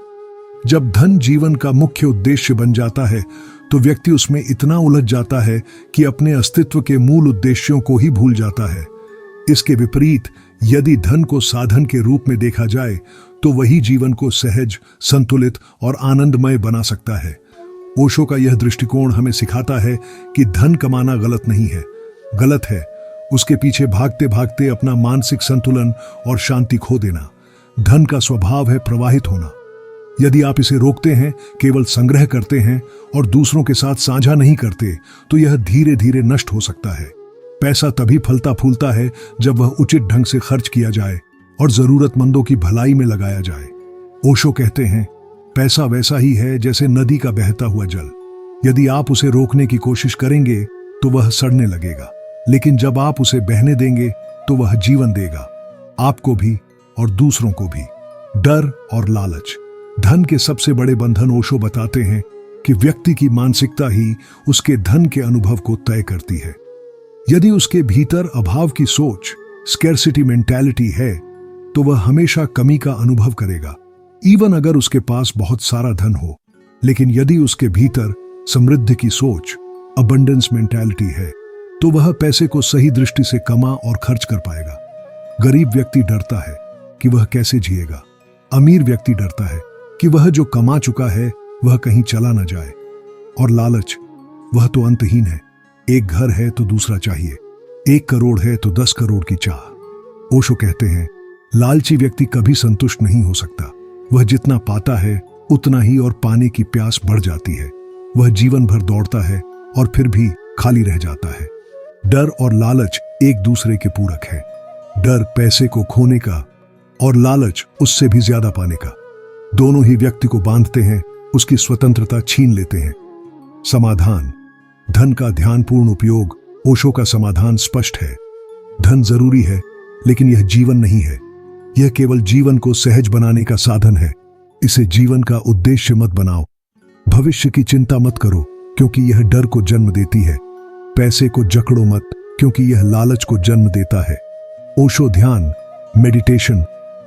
जब धन जीवन का मुख्य उद्देश्य बन जाता है तो व्यक्ति उसमें इतना उलझ जाता है कि अपने अस्तित्व के मूल उद्देश्यों को ही भूल जाता है। इसके विपरीत यदि धन को साधन के रूप में देखा जाए तो वही जीवन को सहज, संतुलित और आनंदमय बना सकता है। ओशो का यह दृष्टिकोण हमें सिखाता है कि धन कमाना गलत नहीं है। गलत है उसके पीछे भागते भागते अपना मानसिक संतुलन और शांति खो देना। धन का स्वभाव है प्रवाहित होना। यदि आप इसे रोकते हैं, केवल संग्रह करते हैं और दूसरों के साथ साझा नहीं करते, तो यह धीरे धीरे नष्ट हो सकता है। पैसा तभी फलता फूलता है जब वह उचित ढंग से खर्च किया जाए और जरूरतमंदों की भलाई में लगाया जाए। ओशो कहते हैं, पैसा वैसा ही है जैसे नदी का बहता हुआ जल। यदि आप उसे रोकने की कोशिश करेंगे तो वह सड़ने लगेगा, लेकिन जब आप उसे बहने देंगे तो वह जीवन देगा, आपको भी और दूसरों को भी। डर और लालच धन के सबसे बड़े बंधन। ओशो बताते हैं कि व्यक्ति की मानसिकता ही उसके धन के अनुभव को तय करती है। यदि उसके भीतर अभाव की सोच, स्कैर्सिटी मेंटालिटी है, तो वह हमेशा कमी का अनुभव करेगा, इवन अगर उसके पास बहुत सारा धन हो। लेकिन यदि उसके भीतर समृद्धि की सोच, अबंडेंस मेंटालिटी है, तो वह पैसे को सही दृष्टि से कमा और खर्च कर पाएगा। गरीब व्यक्ति डरता है कि वह कैसे जिएगा। अमीर व्यक्ति डरता है कि वह जो कमा चुका है वह कहीं चला न जाए। और लालच, वह तो अंतहीन है। एक घर है तो दूसरा चाहिए, 1 करोड़ है तो 10 करोड़ की चाह। ओशो कहते हैं, लालची व्यक्ति कभी संतुष्ट नहीं हो सकता। वह जितना पाता है उतना ही और पाने की प्यास बढ़ जाती है। वह जीवन भर दौड़ता है और फिर भी खाली रह जाता है। डर और लालच एक दूसरे के पूरक है। डर पैसे को खोने का और लालच उससे भी ज्यादा पाने का। दोनों ही व्यक्ति को बांधते हैं, उसकी स्वतंत्रता छीन लेते हैं। समाधान, धन का ध्यानपूर्ण उपयोग। ओशो का समाधान स्पष्ट है, धन जरूरी है लेकिन यह जीवन नहीं है। यह केवल जीवन को सहज बनाने का साधन है। इसे जीवन का उद्देश्य मत बनाओ। भविष्य की चिंता मत करो, क्योंकि यह डर को जन्म देती है। पैसे को जकड़ो मत, क्योंकि यह लालच को जन्म देता है। ओशो ध्यान, मेडिटेशन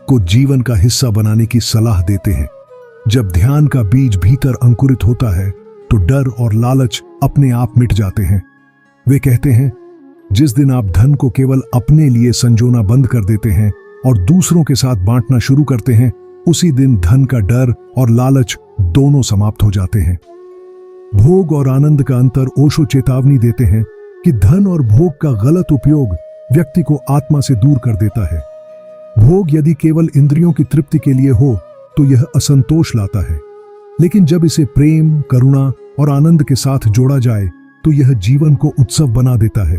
को जीवन का हिस्सा बनाने की सलाह देते हैं। जब ध्यान का बीज भीतर अंकुरित होता है तो डर और लालच अपने आप मिट जाते हैं। वे कहते हैं, जिस दिन आप धन को केवल अपने लिए संजोना बंद कर देते हैं और दूसरों के साथ बांटना शुरू करते हैं, उसी दिन धन का डर और लालच दोनों समाप्त हो जाते हैं। भोग और आनंद का अंतर ओशो चेतावनी देते हैं कि धन और भोग का गलत उपयोग व्यक्ति को आत्मा से दूर कर देता है। भोग यदि केवल इंद्रियों की तृप्ति के लिए हो तो यह असंतोष लाता है, लेकिन जब इसे प्रेम, करुणा और आनंद के साथ जोड़ा जाए तो यह जीवन को उत्सव बना देता है।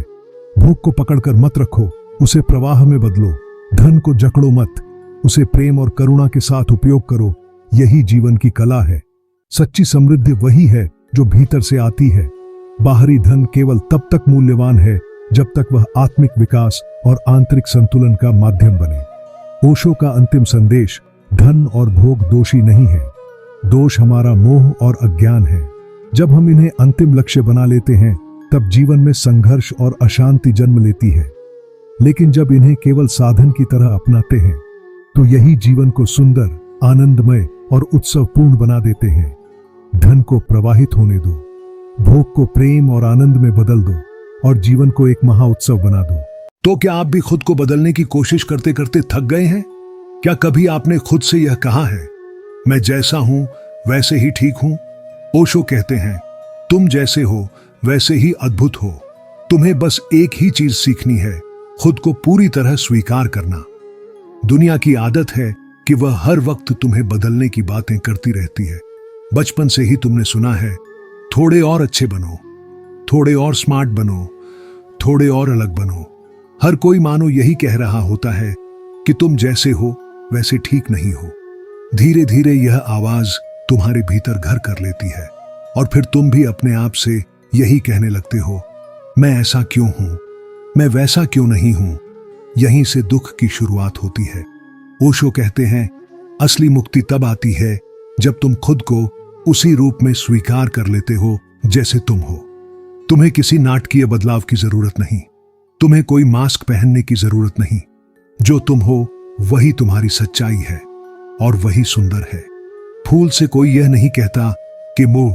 भोग को पकड़कर मत रखो, उसे प्रवाह में बदलो। धन को जकड़ो मत, उसे प्रेम और करुणा के साथ उपयोग करो। यही जीवन की कला है। सच्ची समृद्धि वही है जो भीतर से आती है। बाहरी धन केवल तब तक मूल्यवान है जब तक वह आत्मिक विकास और आंतरिक संतुलन का माध्यम बने। ओशो का अंतिम संदेश, धन और भोग दोषी नहीं है। दोष हमारा मोह और अज्ञान है। जब हम इन्हें अंतिम लक्ष्य बना लेते हैं तब जीवन में संघर्ष और अशांति जन्म लेती है। लेकिन जब इन्हें केवल साधन की तरह अपनाते हैं तो यही जीवन को सुंदर, आनंदमय और उत्सवपूर्ण बना देते हैं। धन को प्रवाहित होने दो, भोग को प्रेम और आनंद में बदल दो और जीवन को एक महाउत्सव बना दो। तो क्या आप भी खुद को बदलने की कोशिश करते करते थक गए हैं? क्या कभी आपने खुद से यह कहा है, मैं जैसा हूं वैसे ही ठीक हूं? ओशो कहते हैं, तुम जैसे हो वैसे ही अद्भुत हो। तुम्हें बस एक ही चीज सीखनी है, खुद को पूरी तरह स्वीकार करना। दुनिया की आदत है कि वह हर वक्त तुम्हें बदलने की बातें करती रहती है। बचपन से ही तुमने सुना है, थोड़े और अच्छे बनो, थोड़े और स्मार्ट बनो, थोड़े और अलग बनो। हर कोई मानो यही कह रहा होता है कि तुम जैसे हो वैसे ठीक नहीं हो। धीरे धीरे यह आवाज तुम्हारे भीतर घर कर लेती है और फिर तुम भी अपने आप से यही कहने लगते हो, मैं ऐसा क्यों हूं, मैं वैसा क्यों नहीं हूं। यहीं से दुख की शुरुआत होती है। ओशो कहते हैं, असली मुक्ति तब आती है जब तुम खुद को उसी रूप में स्वीकार कर लेते हो जैसे तुम हो। तुम्हें किसी नाटकीय बदलाव की जरूरत नहीं, तुम्हें कोई मास्क पहनने की जरूरत नहीं। जो तुम हो वही तुम्हारी सच्चाई है और वही सुंदर है। फूल से कोई यह नहीं कहता कि मोह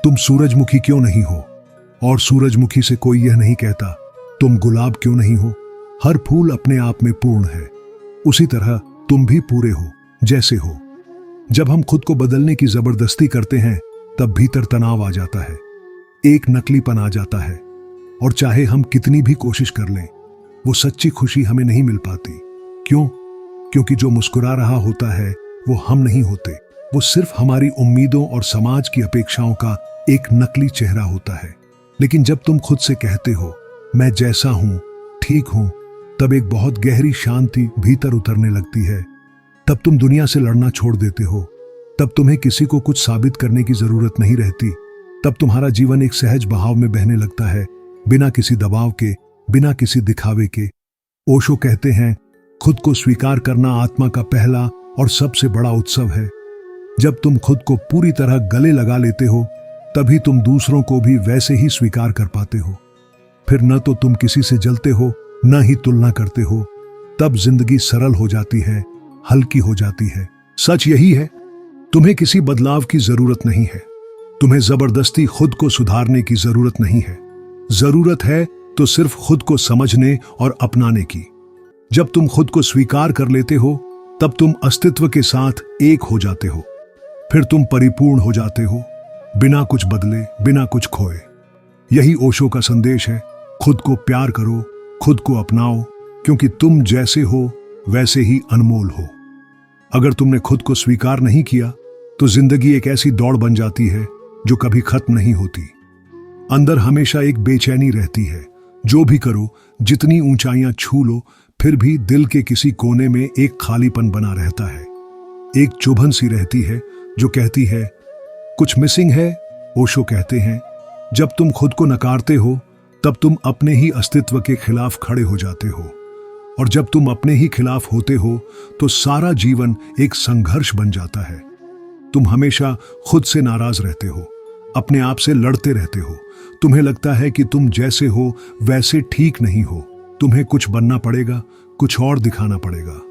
तुम सूरजमुखी क्यों नहीं हो, और सूरजमुखी से कोई यह नहीं कहता तुम गुलाब क्यों नहीं हो। हर फूल अपने आप में पूर्ण है। उसी तरह तुम भी पूरे हो जैसे हो। जब हम खुद को बदलने की जबरदस्ती करते हैं तब भीतर तनाव आ जाता है, एक नकलीपन आ जाता है, और चाहे हम कितनी भी कोशिश कर लें वो सच्ची खुशी हमें नहीं मिल पाती। क्यों? क्योंकि जो मुस्कुरा रहा होता है वो हम नहीं होते, वो सिर्फ हमारी उम्मीदों और समाज की अपेक्षाओं का एक नकली चेहरा होता है। लेकिन जब तुम खुद से कहते हो, मैं जैसा हूं ठीक हूं, तब एक बहुत गहरी शांति भीतर उतरने लगती है। तब तुम दुनिया से लड़ना छोड़ देते हो। तब तुम्हें किसी को कुछ साबित करने की जरूरत नहीं रहती। तब तुम्हारा जीवन एक सहज बहाव में बहने लगता है, बिना किसी दबाव के, बिना किसी दिखावे के। ओशो कहते हैं, खुद को स्वीकार करना आत्मा का पहला और सबसे बड़ा उत्सव है। जब तुम खुद को पूरी तरह गले लगा लेते हो तभी तुम दूसरों को भी वैसे ही स्वीकार कर पाते हो। फिर न तो तुम किसी से जलते हो, न ही तुलना करते हो। तब जिंदगी सरल हो जाती है, हल्की हो जाती है। सच यही है, तुम्हें किसी बदलाव की जरूरत नहीं है। तुम्हें जबरदस्ती खुद को सुधारने की जरूरत नहीं है। जरूरत है तो सिर्फ खुद को समझने और अपनाने की। जब तुम खुद को स्वीकार कर लेते हो तब तुम अस्तित्व के साथ एक हो जाते हो। फिर तुम परिपूर्ण हो जाते हो, बिना कुछ बदले, बिना कुछ खोए। यही ओशो का संदेश है, खुद को प्यार करो, खुद को अपनाओ, क्योंकि तुम जैसे हो वैसे ही अनमोल हो। अगर तुमने खुद को स्वीकार नहीं किया तो जिंदगी एक ऐसी दौड़ बन जाती है जो कभी खत्म नहीं होती। अंदर हमेशा एक बेचैनी रहती है। जो भी करो, जितनी ऊंचाइयां छू लो, फिर भी दिल के किसी कोने में एक खालीपन बना रहता है। एक चुभन सी रहती है जो कहती है कुछ मिसिंग है। ओशो कहते हैं, जब तुम खुद को नकारते हो तब तुम अपने ही अस्तित्व के खिलाफ खड़े हो जाते हो, और जब तुम अपने ही खिलाफ होते हो तो सारा जीवन एक संघर्ष बन जाता है। तुम हमेशा खुद से नाराज रहते हो, अपने आप से लड़ते रहते हो। तुम्हें लगता है कि तुम जैसे हो वैसे ठीक नहीं हो, तुम्हें कुछ बनना पड़ेगा, कुछ और दिखाना पड़ेगा।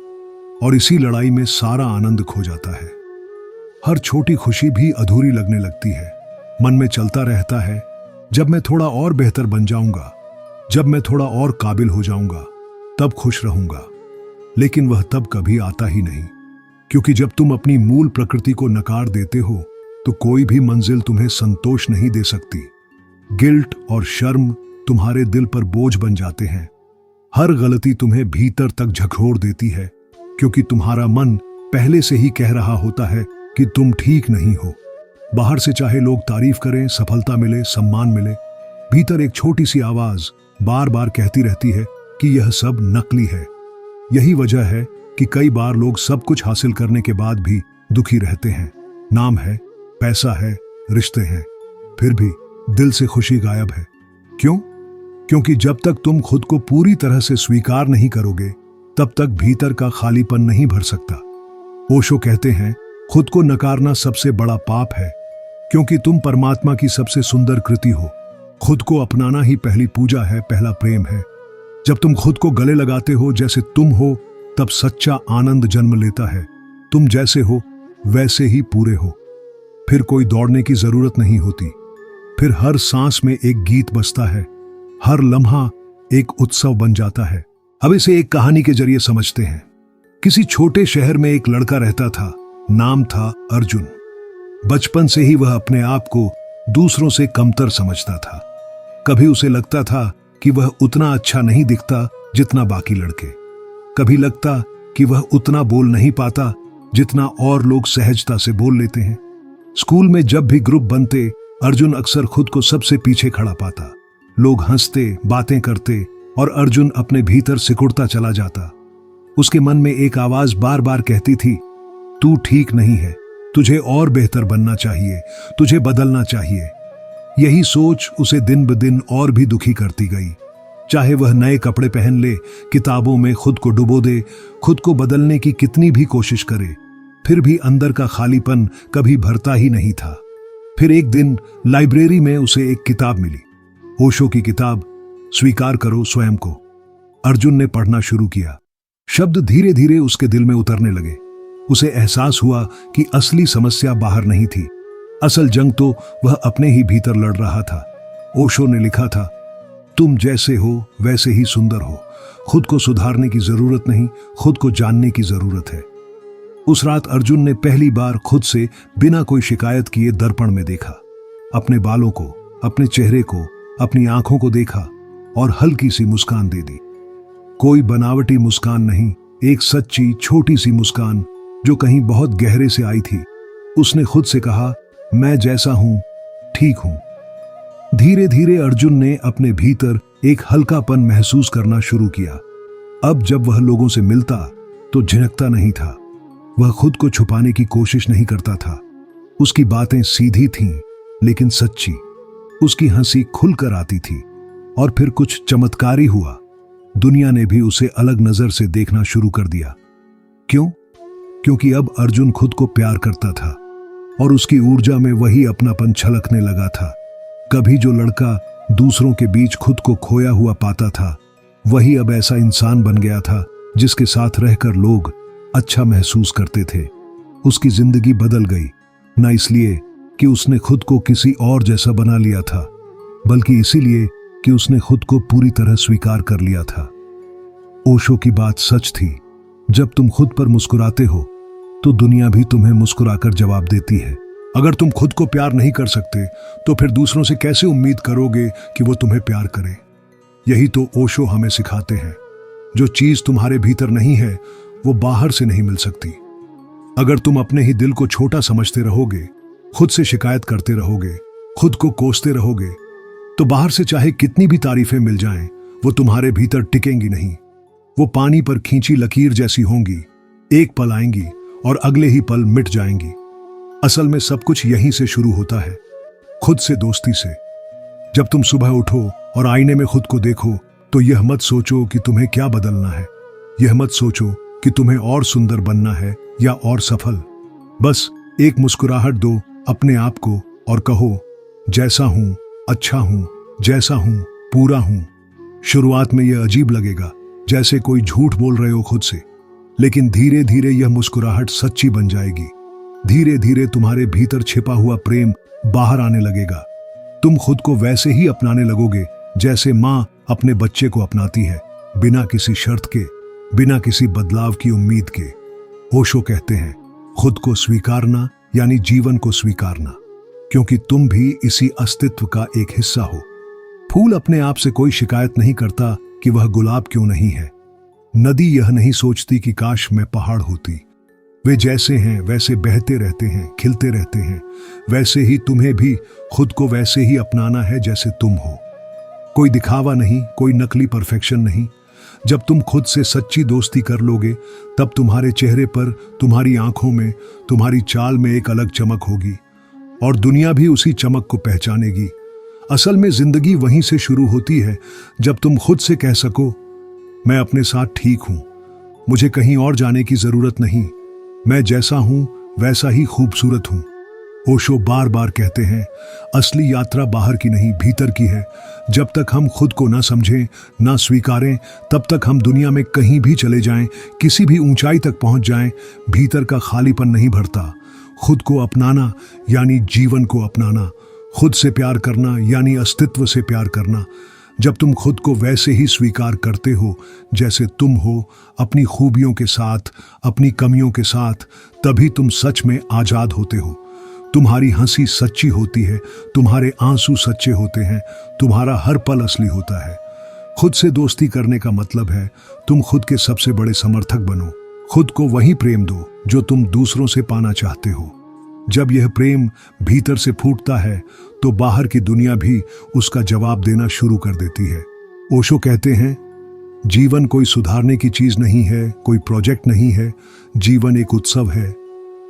और इसी लड़ाई में सारा आनंद खो जाता है। हर छोटी खुशी भी अधूरी लगने लगती है। मन में चलता रहता है, जब मैं थोड़ा और बेहतर बन जाऊंगा, जब मैं थोड़ा और काबिल हो जाऊंगा, तब खुश रहूंगा। लेकिन वह तब कभी आता ही नहीं, क्योंकि जब तुम अपनी मूल प्रकृति को नकार देते हो तो कोई भी मंजिल तुम्हें संतोष नहीं दे सकती। गिल्ट और शर्म तुम्हारे दिल पर बोझ बन जाते हैं। हर गलती तुम्हें भीतर तक झकझोर देती है, क्योंकि तुम्हारा मन पहले से ही कह रहा होता है कि तुम ठीक नहीं हो। बाहर से चाहे लोग तारीफ करें, सफलता मिले, सम्मान मिले, भीतर एक छोटी सी आवाज बार बार कहती रहती है कि यह सब नकली है। यही वजह है कि कई बार लोग सब कुछ हासिल करने के बाद भी दुखी रहते हैं। नाम है, पैसा है, रिश्ते हैं, फिर भी दिल से खुशी गायब है। क्यों? क्योंकि जब तक तुम खुद को पूरी तरह से स्वीकार नहीं करोगे, तब तक भीतर का खालीपन नहीं भर सकता। ओशो कहते हैं, खुद को नकारना सबसे बड़ा पाप है, क्योंकि तुम परमात्मा की सबसे सुंदर कृति हो। खुद को अपनाना ही पहली पूजा है, पहला प्रेम है। जब तुम खुद को गले लगाते हो जैसे तुम हो, तब सच्चा आनंद जन्म लेता है। तुम जैसे हो वैसे ही पूरे हो। फिर कोई दौड़ने की जरूरत नहीं होती। फिर हर सांस में एक गीत बजता है, हर लम्हा एक उत्सव बन जाता है। अब इसे एक कहानी के जरिए समझते हैं। किसी छोटे शहर में एक लड़का रहता था, नाम था अर्जुन। बचपन से ही वह अपने आप को दूसरों से कमतर समझता था। कभी उसे लगता था कि वह उतना अच्छा नहीं दिखता जितना बाकी लड़के, कभी लगता कि वह उतना बोल नहीं पाता जितना और लोग सहजता से बोल लेते हैं। स्कूल में जब भी ग्रुप बनते, अर्जुन अक्सर खुद को सबसे पीछे खड़ा पाता। लोग हंसते, बातें करते और अर्जुन अपने भीतर सिकुड़ता चला जाता। उसके मन में एक आवाज बार बार कहती थी, तू ठीक नहीं है, तुझे और बेहतर बनना चाहिए, तुझे बदलना चाहिए। यही सोच उसे दिन ब दिन और भी दुखी करती गई। चाहे वह नए कपड़े पहन ले, किताबों में खुद को डुबो दे, खुद को बदलने की कितनी भी कोशिश करे, फिर भी अंदर का खालीपन कभी भरता ही नहीं था। फिर एक दिन लाइब्रेरी में उसे एक किताब मिली, ओशो की किताब, स्वीकार करो स्वयं को। अर्जुन ने पढ़ना शुरू किया। शब्द धीरे धीरे उसके दिल में उतरने लगे। उसे एहसास हुआ कि असली समस्या बाहर नहीं थी, असल जंग तो वह अपने ही भीतर लड़ रहा था। ओशो ने लिखा था, तुम जैसे हो वैसे ही सुंदर हो। खुद को सुधारने की जरूरत नहीं, खुद को जानने की जरूरत है। उस रात अर्जुन ने पहली बार खुद से बिना कोई शिकायत किए दर्पण में देखा। अपने बालों को, अपने चेहरे को, अपनी आंखों को देखा और हल्की सी मुस्कान दे दी। कोई बनावटी मुस्कान नहीं, एक सच्ची छोटी सी मुस्कान जो कहीं बहुत गहरे से आई थी। उसने खुद से कहा, मैं जैसा हूं ठीक हूं। धीरे धीरे अर्जुन ने अपने भीतर एक हल्कापन महसूस करना शुरू किया। अब जब वह लोगों से मिलता तो झिझकता नहीं था। वह खुद को छुपाने की कोशिश नहीं करता था। उसकी बातें सीधी थीं लेकिन सच्ची। उसकी हंसी खुलकर आती थी। और फिर कुछ चमत्कारी हुआ। दुनिया ने भी उसे अलग नजर से देखना शुरू कर दिया। क्यों? क्योंकि अब अर्जुन खुद को प्यार करता था और उसकी ऊर्जा में वही अपनापन छलकने लगा था। कभी जो लड़का दूसरों के बीच खुद को खोया हुआ पाता था, वही अब ऐसा इंसान बन गया था जिसके साथ रहकर लोग अच्छा महसूस करते थे। उसकी जिंदगी बदल गई, न इसलिए कि उसने खुद को किसी और जैसा बना लिया था, बल्कि इसीलिए कि उसने खुद को पूरी तरह स्वीकार कर लिया था। ओशो की बात सच थी। जब तुम खुद पर मुस्कुराते हो तो दुनिया भी तुम्हें मुस्कुराकर जवाब देती है। अगर तुम खुद को प्यार नहीं कर सकते तो फिर दूसरों से कैसे उम्मीद करोगे कि वो तुम्हें प्यार करें? यही तो ओशो हमें सिखाते हैं। जो चीज तुम्हारे भीतर नहीं है वो बाहर से नहीं मिल सकती। अगर तुम अपने ही दिल को छोटा समझते रहोगे, खुद से शिकायत करते रहोगे, खुद को कोसते रहोगे, तो बाहर से चाहे कितनी भी तारीफें मिल जाएं, वो तुम्हारे भीतर टिकेंगी नहीं। वो पानी पर खींची लकीर जैसी होंगी, एक पल आएंगी और अगले ही पल मिट जाएंगी। असल में सब कुछ यहीं से शुरू होता है, खुद से दोस्ती से। जब तुम सुबह उठो और आईने में खुद को देखो तो यह मत सोचो कि तुम्हें क्या बदलना है। यह मत सोचो कि तुम्हें और सुंदर बनना है या और सफल। बस एक मुस्कुराहट दो अपने आप को और कहो, जैसा हूं, अच्छा हूं, जैसा हूं, पूरा हूं। शुरुआत में यह अजीब लगेगा, जैसे कोई झूठ बोल रहे हो खुद से, लेकिन धीरे धीरे यह मुस्कुराहट सच्ची बन जाएगी। धीरे धीरे तुम्हारे भीतर छिपा हुआ प्रेम बाहर आने लगेगा। तुम खुद को वैसे ही अपनाने लगोगे जैसे माँ अपने बच्चे को अपनाती है, बिना किसी शर्त के, बिना किसी बदलाव की उम्मीद के। ओशो कहते हैं, खुद को स्वीकारना यानी जीवन को स्वीकारना, क्योंकि तुम भी इसी अस्तित्व का एक हिस्सा हो। फूल अपने आप से कोई शिकायत नहीं करता कि वह गुलाब क्यों नहीं है। नदी यह नहीं सोचती कि काश मैं पहाड़ होती। वे जैसे हैं वैसे बहते रहते हैं, खिलते रहते हैं। वैसे ही तुम्हें भी खुद को वैसे ही अपनाना है जैसे तुम हो। कोई दिखावा नहीं, कोई नकली परफेक्शन नहीं। जब तुम खुद से सच्ची दोस्ती कर लोगे, तब तुम्हारे चेहरे पर, तुम्हारी आंखों में, तुम्हारी चाल में एक अलग चमक होगी और दुनिया भी उसी चमक को पहचानेगी। असल में जिंदगी वहीं से शुरू होती है जब तुम खुद से कह सको, मैं अपने साथ ठीक हूं, मुझे कहीं और जाने की जरूरत नहीं, मैं जैसा हूं वैसा ही खूबसूरत हूं। ओशो बार बार कहते हैं, असली यात्रा बाहर की नहीं, भीतर की है। जब तक हम खुद को ना समझें, ना स्वीकारें, तब तक हम दुनिया में कहीं भी चले जाएं, किसी भी ऊंचाई तक पहुंच जाएं, भीतर का खालीपन नहीं भरता। खुद को अपनाना यानी जीवन को अपनाना, खुद से प्यार करना यानी अस्तित्व से प्यार करना। जब तुम खुद को वैसे ही स्वीकार करते हो जैसे तुम हो, अपनी खूबियों के साथ, अपनी कमियों के साथ, तभी तुम सच में आजाद होते हो। तुम्हारी हंसी सच्ची होती है, तुम्हारे आंसू सच्चे होते हैं, तुम्हारा हर पल असली होता है। खुद से दोस्ती करने का मतलब है तुम खुद के सबसे बड़े समर्थक बनो। खुद को वही प्रेम दो जो तुम दूसरों से पाना चाहते हो। जब यह प्रेम भीतर से फूटता है तो बाहर की दुनिया भी उसका जवाब देना शुरू कर देती है। ओशो कहते हैं, जीवन कोई सुधारने की चीज नहीं है, कोई प्रोजेक्ट नहीं है, जीवन एक उत्सव है।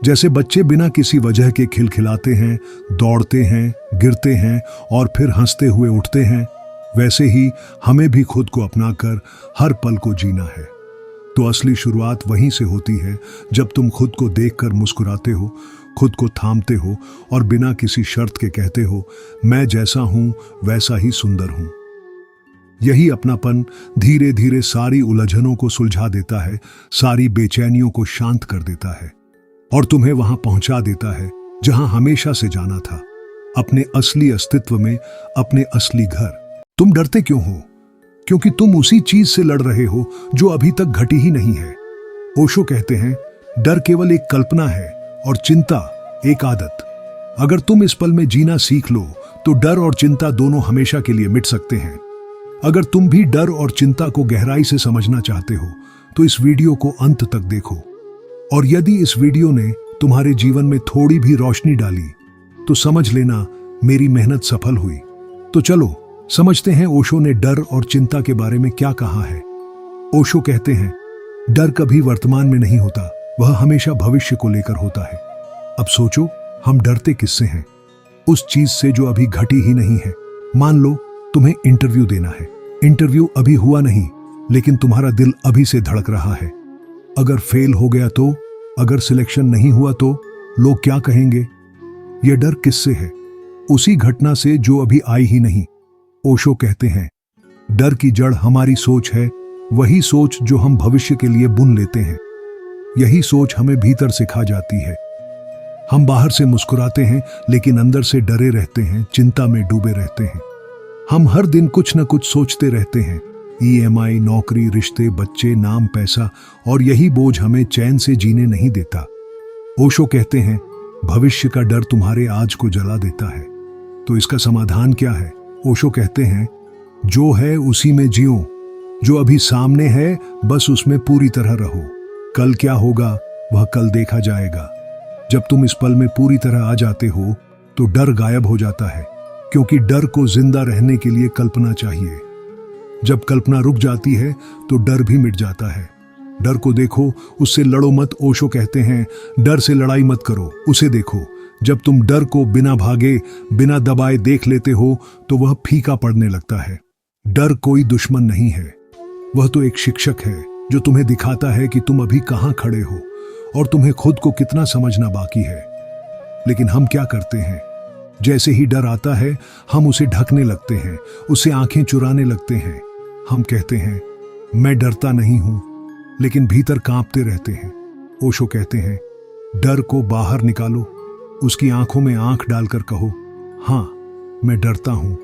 जैसे बच्चे बिना किसी वजह के खिलखिलाते हैं, दौड़ते हैं, गिरते हैं और फिर हंसते हुए उठते हैं, वैसे ही हमें भी खुद को अपनाकर हर पल को जीना है। तो असली शुरुआत वहीं से होती है जब तुम खुद को देखकर मुस्कुराते हो, खुद को थामते हो और बिना किसी शर्त के कहते हो, मैं जैसा हूं वैसा ही सुंदर हूं। यही अपनापन धीरे धीरे सारी उलझनों को सुलझा देता है, सारी बेचैनियों को शांत कर देता है और तुम्हें वहां पहुंचा देता है जहां हमेशा से जाना था, अपने असली अस्तित्व में, अपने असली घर। तुम डरते क्यों हो? क्योंकि तुम उसी चीज से लड़ रहे हो जो अभी तक घटी ही नहीं है। ओशो कहते हैं, डर केवल एक कल्पना है और चिंता एक आदत। अगर तुम इस पल में जीना सीख लो तो डर और चिंता दोनों हमेशा के लिए मिट सकते हैं। अगर तुम भी डर और चिंता को गहराई से समझना चाहते हो तो इस वीडियो को अंत तक देखो। और यदि इस वीडियो ने तुम्हारे जीवन में थोड़ी भी रोशनी डाली तो समझ लेना मेरी मेहनत सफल हुई। तो चलो समझते हैं ओशो ने डर और चिंता के बारे में क्या कहा है। ओशो कहते हैं, डर कभी वर्तमान में नहीं होता, वह हमेशा भविष्य को लेकर होता है। अब सोचो, हम डरते किससे हैं? उस चीज से जो अभी घटी ही नहीं है। मान लो तुम्हें इंटरव्यू देना है, इंटरव्यू अभी हुआ नहीं लेकिन तुम्हारा दिल अभी से धड़क रहा है। अगर फेल हो गया तो, अगर सिलेक्शन नहीं हुआ तो लोग क्या कहेंगे? यह डर किससे है? उसी घटना से जो अभी आई ही नहीं। ओशो कहते हैं, डर की जड़ हमारी सोच है, वही सोच जो हम भविष्य के लिए बुन लेते हैं। यही सोच हमें भीतर से खा जाती है। हम बाहर से मुस्कुराते हैं लेकिन अंदर से डरे रहते हैं, चिंता में डूबे रहते हैं। हम हर दिन कुछ न कुछ सोचते रहते हैं, EMI, नौकरी, रिश्ते, बच्चे, नाम, पैसा, और यही बोझ हमें चैन से जीने नहीं देता। ओशो कहते हैं, भविष्य का डर तुम्हारे आज को जला देता है। तो इसका समाधान क्या है? ओशो कहते हैं, जो है उसी में जियो, जो अभी सामने है बस उसमें पूरी तरह रहो। कल क्या होगा वह कल देखा जाएगा। जब तुम इस पल में पूरी तरह आ जाते हो तो डर गायब हो जाता है, क्योंकि डर को जिंदा रहने के लिए कल्पना चाहिए। जब कल्पना रुक जाती है तो डर भी मिट जाता है। डर को देखो, उससे लड़ो मत। ओशो कहते हैं, डर से लड़ाई मत करो, उसे देखो। जब तुम डर को बिना भागे, बिना दबाए देख लेते हो तो वह फीका पड़ने लगता है। डर कोई दुश्मन नहीं है, वह तो एक शिक्षक है जो तुम्हें दिखाता है कि तुम अभी कहां खड़े हो और तुम्हें खुद को कितना समझना बाकी है। लेकिन हम क्या करते हैं? जैसे ही डर आता है हम उसे ढकने लगते हैं, उससे आंखें चुराने लगते हैं। हम कहते हैं मैं डरता नहीं हूं, लेकिन भीतर कांपते रहते हैं। ओशो कहते हैं डर को बाहर निकालो, उसकी आंखों में आंख डालकर कहो हां मैं डरता हूं,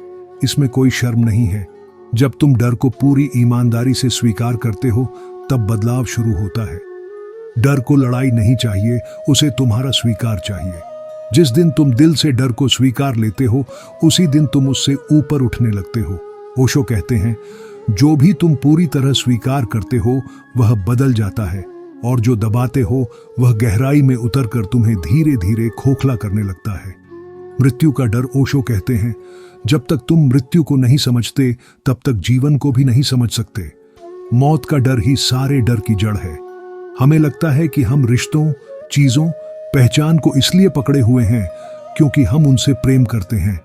इसमें कोई शर्म नहीं है। जब तुम डर को पूरी ईमानदारी से स्वीकार करते हो तब बदलाव शुरू होता है। डर को लड़ाई नहीं चाहिए, उसे तुम्हारा स्वीकार चाहिए। जिस दिन तुम दिल से डर को स्वीकार लेते हो उसी दिन तुम उससे ऊपर उठने लगते हो। ओशो कहते हैं जो भी तुम पूरी तरह स्वीकार करते हो वह बदल जाता है, और जो दबाते हो वह गहराई में उतरकर तुम्हें धीरे धीरे खोखला करने लगता है। मृत्यु का डर, ओशो कहते हैं जब तक तुम मृत्यु को नहीं समझते तब तक जीवन को भी नहीं समझ सकते। मौत का डर ही सारे डर की जड़ है। हमें लगता है कि हम रिश्तों, चीजों, पहचान को इसलिए पकड़े हुए हैं क्योंकि हम उनसे प्रेम करते हैं,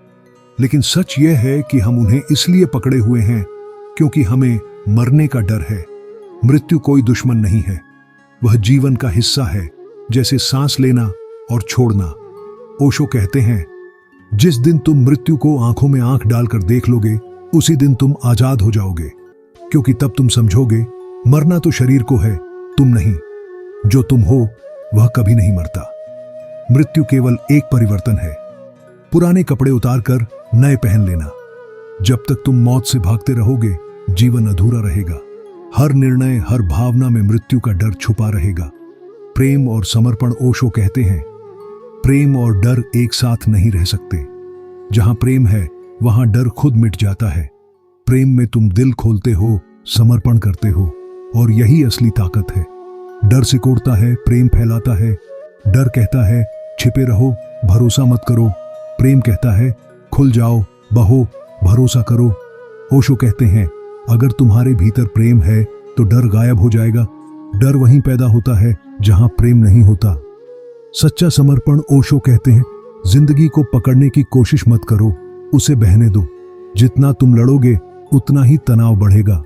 लेकिन सच यह है कि हम उन्हें इसलिए पकड़े हुए हैं क्योंकि हमें मरने का डर है। मृत्यु कोई दुश्मन नहीं है, वह जीवन का हिस्सा है, जैसे सांस लेना और छोड़ना। ओशो कहते हैं जिस दिन तुम मृत्यु को आंखों में आंख डालकर देख लोगे उसी दिन तुम आजाद हो जाओगे, क्योंकि तब तुम समझोगे मरना तो शरीर को है, तुम नहीं। जो तुम हो वह कभी नहीं मरता। मृत्यु केवल एक परिवर्तन है, पुराने कपड़े उतारकर नए पहन लेना। जब तक तुम मौत से भागते रहोगे जीवन अधूरा रहेगा। हर निर्णय, हर भावना में मृत्यु का डर छुपा रहेगा। प्रेम और समर्पण, ओशो कहते हैं प्रेम और डर एक साथ नहीं रह सकते। जहां प्रेम है वहां डर खुद मिट जाता है। प्रेम में तुम दिल खोलते हो, समर्पण करते हो, और यही असली ताकत है। डर सिकोड़ता है, प्रेम फैलाता है। डर कहता है छिपे रहो, भरोसा मत करो। प्रेम कहता है खुल जाओ, बहो, भरोसा करो। ओशो कहते हैं अगर तुम्हारे भीतर प्रेम है तो डर गायब हो जाएगा। डर वहीं पैदा होता है जहां प्रेम नहीं होता। सच्चा समर्पण, ओशो कहते हैं जिंदगी को पकड़ने की कोशिश मत करो, उसे बहने दो। जितना तुम लड़ोगे उतना ही तनाव बढ़ेगा।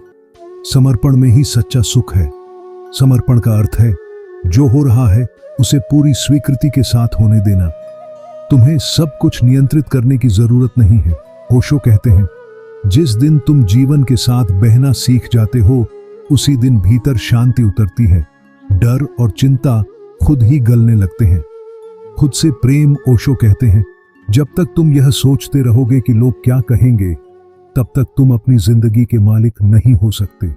समर्पण में ही सच्चा सुख है। समर्पण का अर्थ है जो हो रहा है उसे पूरी स्वीकृति के साथ होने देना। तुम्हें सब कुछ नियंत्रित करने की जरूरत नहीं है। ओशो कहते हैं जिस दिन तुम जीवन के साथ बहना सीख जाते हो उसी दिन भीतर शांति उतरती है। डर और चिंता खुद ही गलने लगते हैं। खुद से प्रेम, ओशो कहते हैं जब तक तुम यह सोचते रहोगे कि लोग क्या कहेंगे तब तक तुम अपनी जिंदगी के मालिक नहीं हो सकते।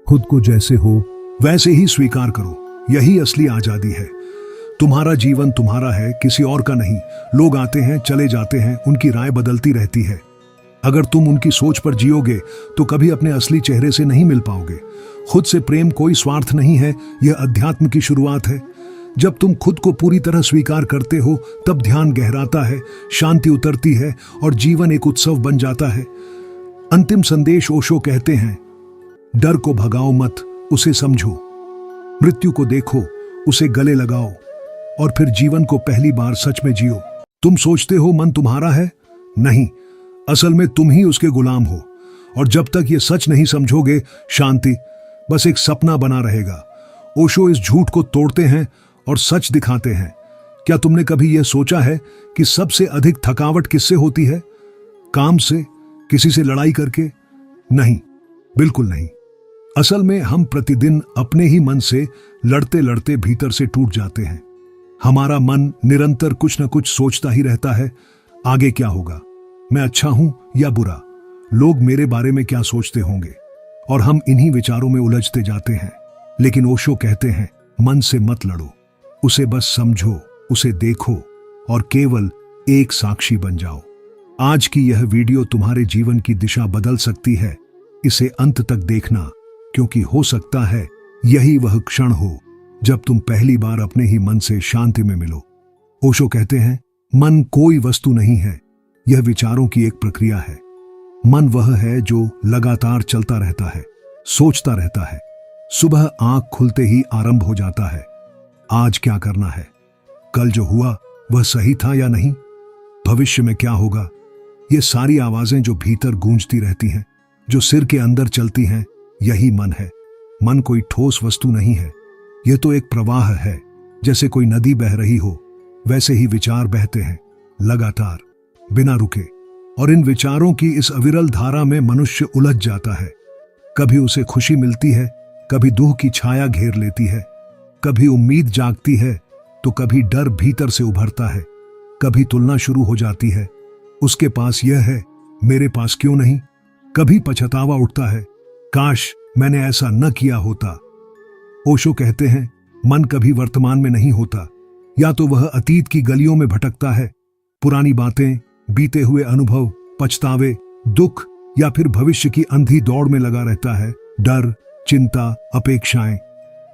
खुद को जैसे हो वैसे ही स्वीकार करो, यही असली आजादी है। तुम्हारा जीवन तुम्हारा है, किसी और का नहीं। लोग आते हैं, चले जाते हैं, उनकी राय बदलती रहती है। अगर तुम उनकी सोच पर जियोगे तो कभी अपने असली चेहरे से नहीं मिल पाओगे। खुद से प्रेम कोई स्वार्थ नहीं है, यह अध्यात्म की शुरुआत है। जब तुम खुद को पूरी तरह स्वीकार करते हो तब ध्यान गहराता है, शांति उतरती है और जीवन एक उत्सव बन जाता है। अंतिम संदेश, ओशो कहते हैं डर को भगाओ मत, उसे समझो। मृत्यु को देखो, उसे गले लगाओ और फिर जीवन को पहली बार सच में जियो। तुम सोचते हो मन तुम्हारा है, नहीं, असल में तुम ही उसके गुलाम हो। और जब तक ये सच नहीं समझोगे शांति बस एक सपना बना रहेगा। ओशो इस झूठ को तोड़ते हैं और सच दिखाते हैं। क्या तुमने कभी यह सोचा है कि सबसे अधिक थकावट किससे होती है? काम से, किसी से लड़ाई करके? नहीं, बिल्कुल नहीं। असल में हम प्रतिदिन अपने ही मन से लड़ते लड़ते भीतर से टूट जाते हैं। हमारा मन निरंतर कुछ न कुछ सोचता ही रहता है। आगे क्या होगा, मैं अच्छा हूं या बुरा, लोग मेरे बारे में क्या सोचते होंगे, और हम इन्हीं विचारों में उलझते जाते हैं। लेकिन ओशो कहते हैं मन से मत लड़ो, उसे बस समझो, उसे देखो और केवल एक साक्षी बन जाओ। आज की यह वीडियो तुम्हारे जीवन की दिशा बदल सकती है। इसे अंत तक देखना, क्योंकि हो सकता है यही वह क्षण हो जब तुम पहली बार अपने ही मन से शांति में मिलो। ओशो कहते हैं मन कोई वस्तु नहीं है, यह विचारों की एक प्रक्रिया है। मन वह है जो लगातार चलता रहता है, सोचता रहता है। सुबह आंख खुलते ही आरंभ हो जाता है, आज क्या करना है, कल जो हुआ वह सही था या नहीं, भविष्य में क्या होगा। ये सारी आवाजें जो भीतर गूंजती रहती हैं, जो सिर के अंदर चलती हैं, यही मन है। मन कोई ठोस वस्तु नहीं है, यह तो एक प्रवाह है। जैसे कोई नदी बह रही हो वैसे ही विचार बहते हैं लगातार। बिना रुके। और इन विचारों की इस अविरल धारा में मनुष्य उलझ जाता है। कभी उसे खुशी मिलती है, कभी दुख की छाया घेर लेती है, कभी उम्मीद जागती है तो कभी डर भीतर से उभरता है, कभी तुलना शुरू हो जाती है, उसके पास यह है, मेरे पास क्यों नहीं। कभी पछतावा उठता है, काश मैंने ऐसा न किया होता। ओशो कहते हैं, मन कभी वर्तमान में नहीं होता। या तो वह अतीत की गलियों में भटकता है, पुरानी बातें, बीते हुए अनुभव, पछतावे, दुख, या फिर भविष्य की अंधी दौड़ में लगा रहता है। डर, चिंता, अपेक्षाएं।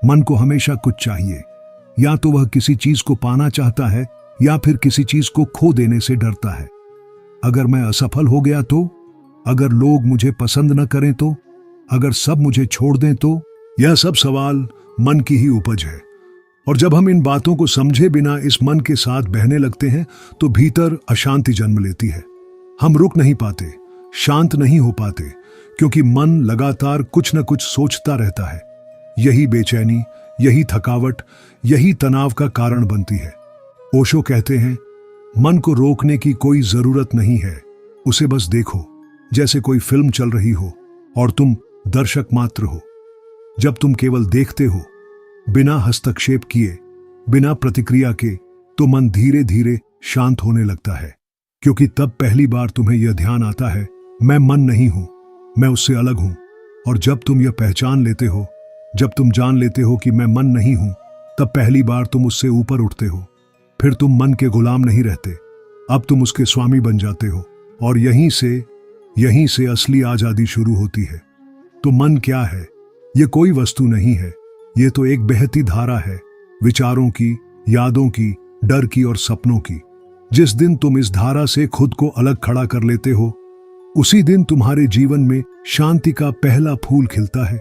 मन को हमेशा कुछ चाहिए। या तो वह किसी चीज को पाना चाहता है या फिर किसी चीज को खो देने से डरता है। अगर मैं असफल हो गया तो, अगर लोग मुझे पसंद न करें तो, अगर सब मुझे छोड़ दें तो, यह सब सवाल मन की ही उपज है। और जब हम इन बातों को समझे बिना इस मन के साथ बहने लगते हैं तो भीतर अशांति जन्म लेती है। हम रुक नहीं पाते, शांत नहीं हो पाते, क्योंकि मन लगातार कुछ न कुछ सोचता रहता है। यही बेचैनी, यही थकावट, यही तनाव का कारण बनती है। ओशो कहते हैं, मन को रोकने की कोई जरूरत नहीं है, उसे बस देखो, जैसे कोई फिल्म चल रही हो और तुम दर्शक मात्र हो। जब तुम केवल देखते हो, बिना हस्तक्षेप किए, बिना प्रतिक्रिया के, तो मन धीरे धीरे शांत होने लगता है। क्योंकि तब पहली बार तुम्हें यह ध्यान आता है, मैं मन नहीं हूं, मैं उससे अलग हूं। और जब तुम यह पहचान लेते हो, जब तुम जान लेते हो कि मैं मन नहीं हूं, तब पहली बार तुम उससे ऊपर उठते हो। फिर तुम मन के गुलाम नहीं रहते, अब तुम उसके स्वामी बन जाते हो। और यहीं से असली आजादी शुरू होती है। तो मन क्या है? यह कोई वस्तु नहीं है, ये तो एक बहती धारा है, विचारों की, यादों की, डर की और सपनों की। जिस दिन तुम इस धारा से खुद को अलग खड़ा कर लेते हो, उसी दिन तुम्हारे जीवन में शांति का पहला फूल खिलता है।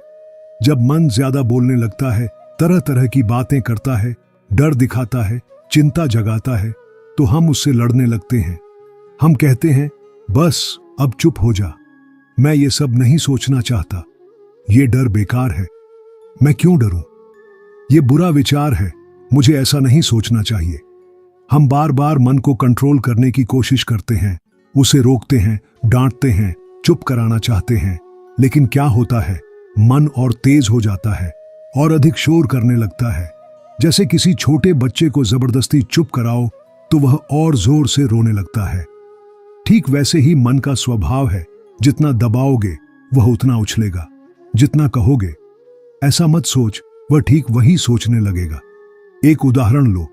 जब मन ज्यादा बोलने लगता है, तरह तरह की बातें करता है, डर दिखाता है, चिंता जगाता है, तो हम उससे लड़ने लगते हैं। हम कहते हैं, बस अब चुप हो जा, मैं ये सब नहीं सोचना चाहता, ये डर बेकार है, मैं क्यों डरूं, ये बुरा विचार है, मुझे ऐसा नहीं सोचना चाहिए। हम बार बार मन को कंट्रोल करने की कोशिश करते हैं, उसे रोकते हैं, डांटते हैं, चुप कराना चाहते हैं। लेकिन क्या होता है, मन और तेज हो जाता है और अधिक शोर करने लगता है। जैसे किसी छोटे बच्चे को जबरदस्ती चुप कराओ तो वह और जोर से रोने लगता है। ठीक वैसे ही मन का स्वभाव है, जितना दबाओगे वह उतना उछलेगा, जितना कहोगे ऐसा मत सोच, वह ठीक वही सोचने लगेगा। एक उदाहरण लो,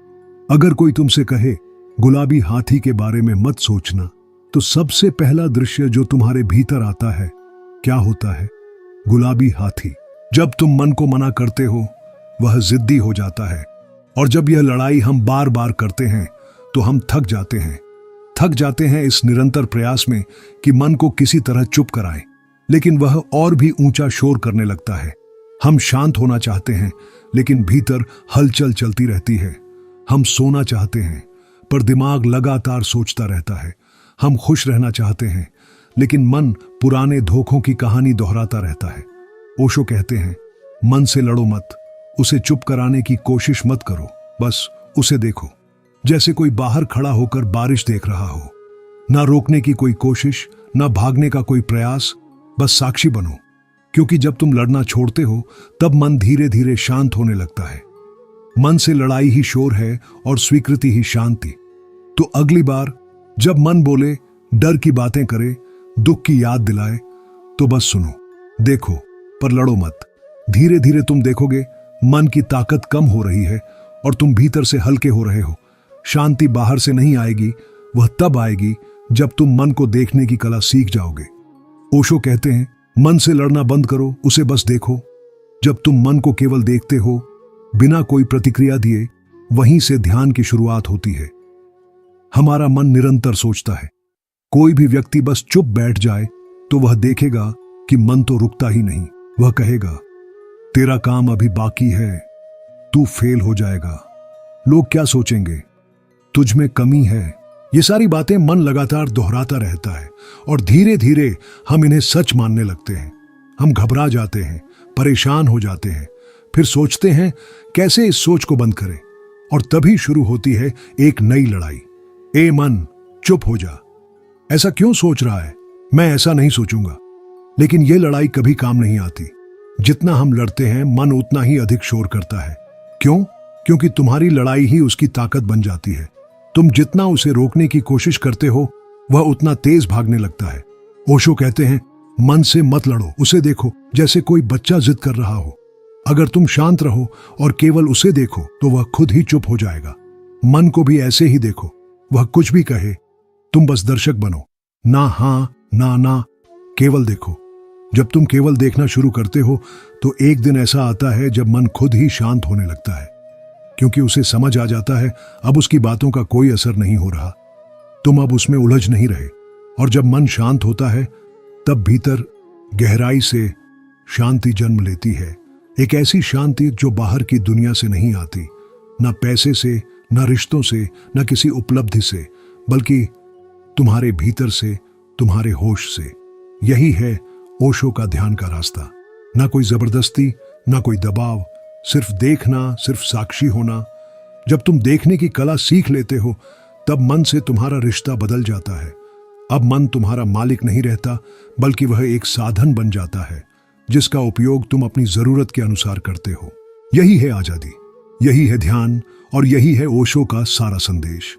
अगर कोई तुमसे कहे गुलाबी हाथी के बारे में मत सोचना, तो सबसे पहला दृश्य जो तुम्हारे भीतर आता है क्या होता है? गुलाबी हाथी। जब तुम मन को मना करते हो, वह जिद्दी हो जाता है। और जब यह लड़ाई हम बार बार करते हैं तो हम थक जाते हैं इस निरंतर प्रयास में कि मन को किसी तरह चुप कराएं। लेकिन वह और भी ऊंचा शोर करने लगता है। हम शांत होना चाहते हैं, लेकिन भीतर हलचल चलती रहती है। हम सोना चाहते हैं, पर दिमाग लगातार सोचता रहता है। हम खुश रहना चाहते हैं, लेकिन मन पुराने धोखों की कहानी दोहराता रहता है। ओशो कहते हैं, मन से लड़ो मत, उसे चुप कराने की कोशिश मत करो, बस उसे देखो, जैसे कोई बाहर खड़ा होकर बारिश देख रहा हो। ना रोकने की कोई कोशिश, ना भागने का कोई प्रयास, बस साक्षी बनो। क्योंकि जब तुम लड़ना छोड़ते हो, तब मन धीरे धीरे शांत होने लगता है। मन से लड़ाई ही शोर है और स्वीकृति ही शांति। तो अगली बार जब मन बोले, डर की बातें करे, दुख की याद दिलाए, तो बस सुनो, देखो, पर लड़ो मत। धीरे धीरे तुम देखोगे मन की ताकत कम हो रही है और तुम भीतर से हल्के हो रहे हो। शांति बाहर से नहीं आएगी, वह तब आएगी जब तुम मन को देखने की कला सीख जाओगे। ओशो कहते हैं, मन से लड़ना बंद करो, उसे बस देखो। जब तुम मन को केवल देखते हो, बिना कोई प्रतिक्रिया दिए, वहीं से ध्यान की शुरुआत होती है। हमारा मन निरंतर सोचता है। कोई भी व्यक्ति बस चुप बैठ जाए तो वह देखेगा कि मन तो रुकता ही नहीं। वह कहेगा, तेरा काम अभी बाकी है, तू फेल हो जाएगा, लोग क्या सोचेंगे, तुझ में कमी है। ये सारी बातें मन लगातार दोहराता रहता है और धीरे धीरे हम इन्हें सच मानने लगते हैं। हम घबरा जाते हैं, परेशान हो जाते हैं, फिर सोचते हैं कैसे इस सोच को बंद करें। और तभी शुरू होती है एक नई लड़ाई। ए मन, चुप हो जा, ऐसा क्यों सोच रहा है? मैं ऐसा नहीं सोचूंगा। लेकिन यह लड़ाई कभी काम नहीं आती। जितना हम लड़ते हैं मन उतना ही अधिक शोर करता है। क्यों? क्योंकि तुम्हारी लड़ाई ही उसकी ताकत बन जाती है। तुम जितना उसे रोकने की कोशिश करते हो वह उतना तेज भागने लगता है। ओशो कहते हैं, मन से मत लड़ो, उसे देखो जैसे कोई बच्चा जिद कर रहा हो। अगर तुम शांत रहो और केवल उसे देखो तो वह खुद ही चुप हो जाएगा। मन को भी ऐसे ही देखो, वह कुछ भी कहे तुम बस दर्शक बनो, ना हाँ ना ना, केवल देखो। जब तुम केवल देखना शुरू करते हो तो एक दिन ऐसा आता है जब मन खुद ही शांत होने लगता है, क्योंकि उसे समझ आ जाता है अब उसकी बातों का कोई असर नहीं हो रहा। तुम अब उसमें उलझ नहीं रहे। और जब मन शांत होता है तब भीतर गहराई से शांति जन्म लेती है। एक ऐसी शांति जो बाहर की दुनिया से नहीं आती, ना पैसे से, ना रिश्तों से, ना किसी उपलब्धि से, बल्कि तुम्हारे भीतर से, तुम्हारे होश से। यही है ओशो का ध्यान का रास्ता। ना कोई जबरदस्ती, ना कोई दबाव, सिर्फ देखना, सिर्फ साक्षी होना। जब तुम देखने की कला सीख लेते हो तब मन से तुम्हारा रिश्ता बदल जाता है। अब मन तुम्हारा मालिक नहीं रहता, बल्कि वह एक साधन बन जाता है जिसका उपयोग तुम अपनी जरूरत के अनुसार करते हो। यही है आजादी, यही है ध्यान, और यही है ओशो का सारा संदेश।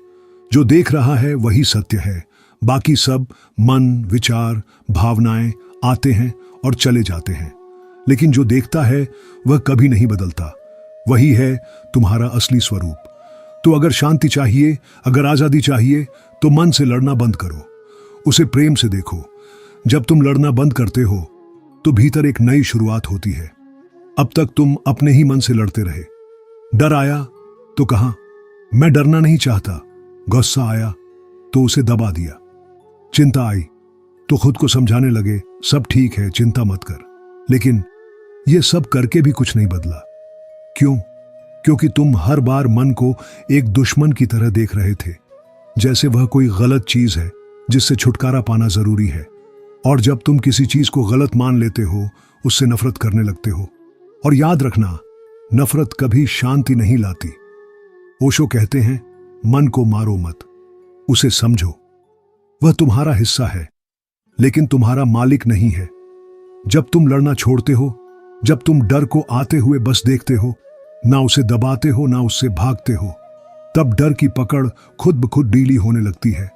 जो देख रहा है वही सत्य है, बाकी सब मन, विचार, भावनाएं आते हैं और चले जाते हैं। लेकिन जो देखता है वह कभी नहीं बदलता। वही है तुम्हारा असली स्वरूप। तो अगर शांति चाहिए, अगर आजादी चाहिए, तो मन से लड़ना बंद करो, उसे प्रेम से देखो। जब तुम लड़ना बंद करते हो तो भीतर एक नई शुरुआत होती है। अब तक तुम अपने ही मन से लड़ते रहे। डर आया तो कहा मैं डरना नहीं चाहता, गुस्सा आया तो उसे दबा दिया, चिंता आई तो खुद को समझाने लगे सब ठीक है, चिंता मत कर। लेकिन यह सब करके भी कुछ नहीं बदला। क्यों? क्योंकि तुम हर बार मन को एक दुश्मन की तरह देख रहे थे, जैसे वह कोई गलत चीज है जिससे छुटकारा पाना जरूरी है। और जब तुम किसी चीज को गलत मान लेते हो, उससे नफरत करने लगते हो। और याद रखना, नफरत कभी शांति नहीं लाती। ओशो कहते हैं, मन को मारो मत, उसे समझो। वह तुम्हारा हिस्सा है, लेकिन तुम्हारा मालिक नहीं है। जब तुम लड़ना छोड़ते हो, जब तुम डर को आते हुए बस देखते हो, ना उसे दबाते हो ना उससे भागते हो, तब डर की पकड़ खुद ब खुद ढीली होने लगती है।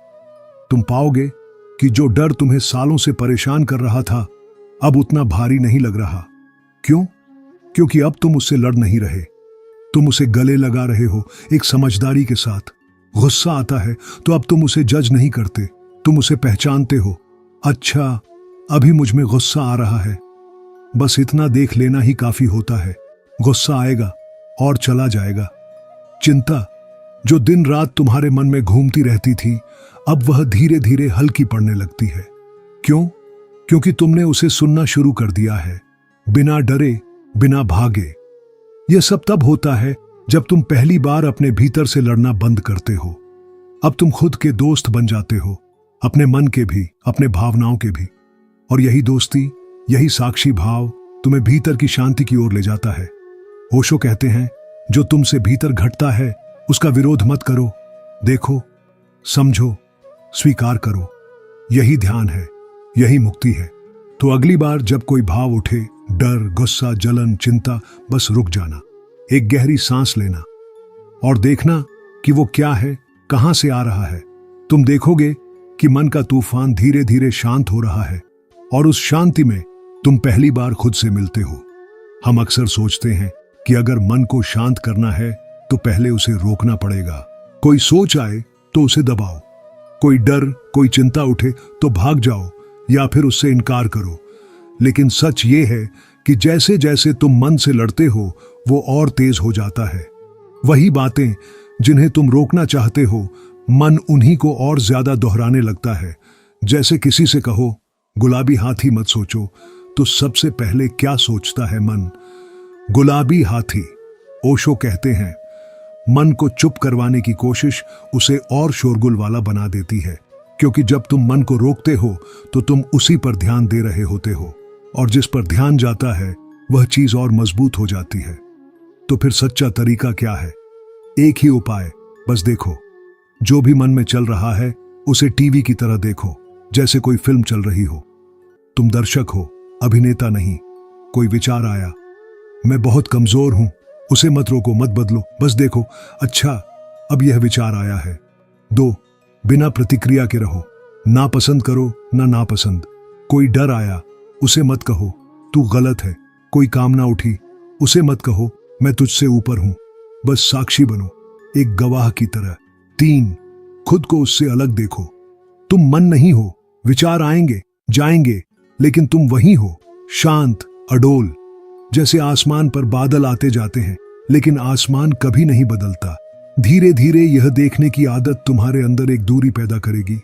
तुम पाओगे कि जो डर तुम्हें सालों से परेशान कर रहा था अब उतना भारी नहीं लग रहा। क्यों? क्योंकि अब तुम उससे लड़ नहीं रहे, तुम उसे गले लगा रहे हो एक समझदारी के साथ। गुस्सा आता है तो अब तुम उसे जज नहीं करते, तुम उसे पहचानते हो। अच्छा, अभी मुझ में गुस्सा आ रहा है, बस इतना देख लेना ही काफी होता है। गुस्सा आएगा और चला जाएगा। चिंता जो दिन रात तुम्हारे मन में घूमती रहती थी, अब वह धीरे धीरे हल्की पड़ने लगती है। क्यों? क्योंकि तुमने उसे सुनना शुरू कर दिया है, बिना डरे, बिना भागे। यह सब तब होता है जब तुम पहली बार अपने भीतर से लड़ना बंद करते हो। अब तुम खुद के दोस्त बन जाते हो, अपने मन के भी, अपने भावनाओं के भी। और यही दोस्ती, यही साक्षी भाव तुम्हें भीतर की शांति की ओर ले जाता है। ओशो कहते हैं, जो तुमसे भीतर घटता है उसका विरोध मत करो, देखो, समझो, स्वीकार करो। यही ध्यान है, यही मुक्ति है। तो अगली बार जब कोई भाव उठे, डर, गुस्सा, जलन, चिंता, बस रुक जाना, एक गहरी सांस लेना और देखना कि वो क्या है, कहां से आ रहा है। तुम देखोगे कि मन का तूफान धीरे धीरे शांत हो रहा है और उस शांति में तुम पहली बार खुद से मिलते हो। हम अक्सर सोचते हैं कि अगर मन को शांत करना है तो पहले उसे रोकना पड़ेगा। कोई सोच आए तो उसे दबाओ, कोई डर, कोई चिंता उठे तो भाग जाओ या फिर उससे इनकार करो। लेकिन सच ये है कि जैसे जैसे तुम मन से लड़ते हो वो और तेज हो जाता है। वही बातें जिन्हें तुम रोकना चाहते हो, मन उन्हीं को और ज्यादा दोहराने लगता है। जैसे किसी से कहो गुलाबी हाथी मत सोचो, तो सबसे पहले क्या सोचता है मन? गुलाबी हाथी। ओशो कहते हैं, मन को चुप करवाने की कोशिश उसे और शोरगुल वाला बना देती है, क्योंकि जब तुम मन को रोकते हो तो तुम उसी पर ध्यान दे रहे होते हो, और जिस पर ध्यान जाता है वह चीज और मजबूत हो जाती है। तो फिर सच्चा तरीका क्या है? एक ही उपाय, बस देखो। जो भी मन में चल रहा है उसे टीवी की तरह देखो, जैसे कोई फिल्म चल रही हो। तुम दर्शक हो, अभिनेता नहीं। कोई विचार आया, मैं बहुत कमजोर हूं, उसे मत रोको, मत बदलो, बस देखो, अच्छा अब यह विचार आया है। दो, बिना प्रतिक्रिया के रहो, ना पसंद करो ना नापसंद। कोई डर आया, उसे मत कहो तू गलत है। कोई कामना उठी, उसे मत कहो मैं तुझसे ऊपर हूं। बस साक्षी बनो, एक गवाह की तरह। 3, खुद को उससे अलग देखो। तुम मन नहीं हो, विचार आएंगे जाएंगे, लेकिन तुम वही हो, शांत, अडोल। जैसे आसमान पर बादल आते जाते हैं, लेकिन आसमान कभी नहीं बदलता। धीरे धीरे यह देखने की आदत तुम्हारे अंदर एक दूरी पैदा करेगी।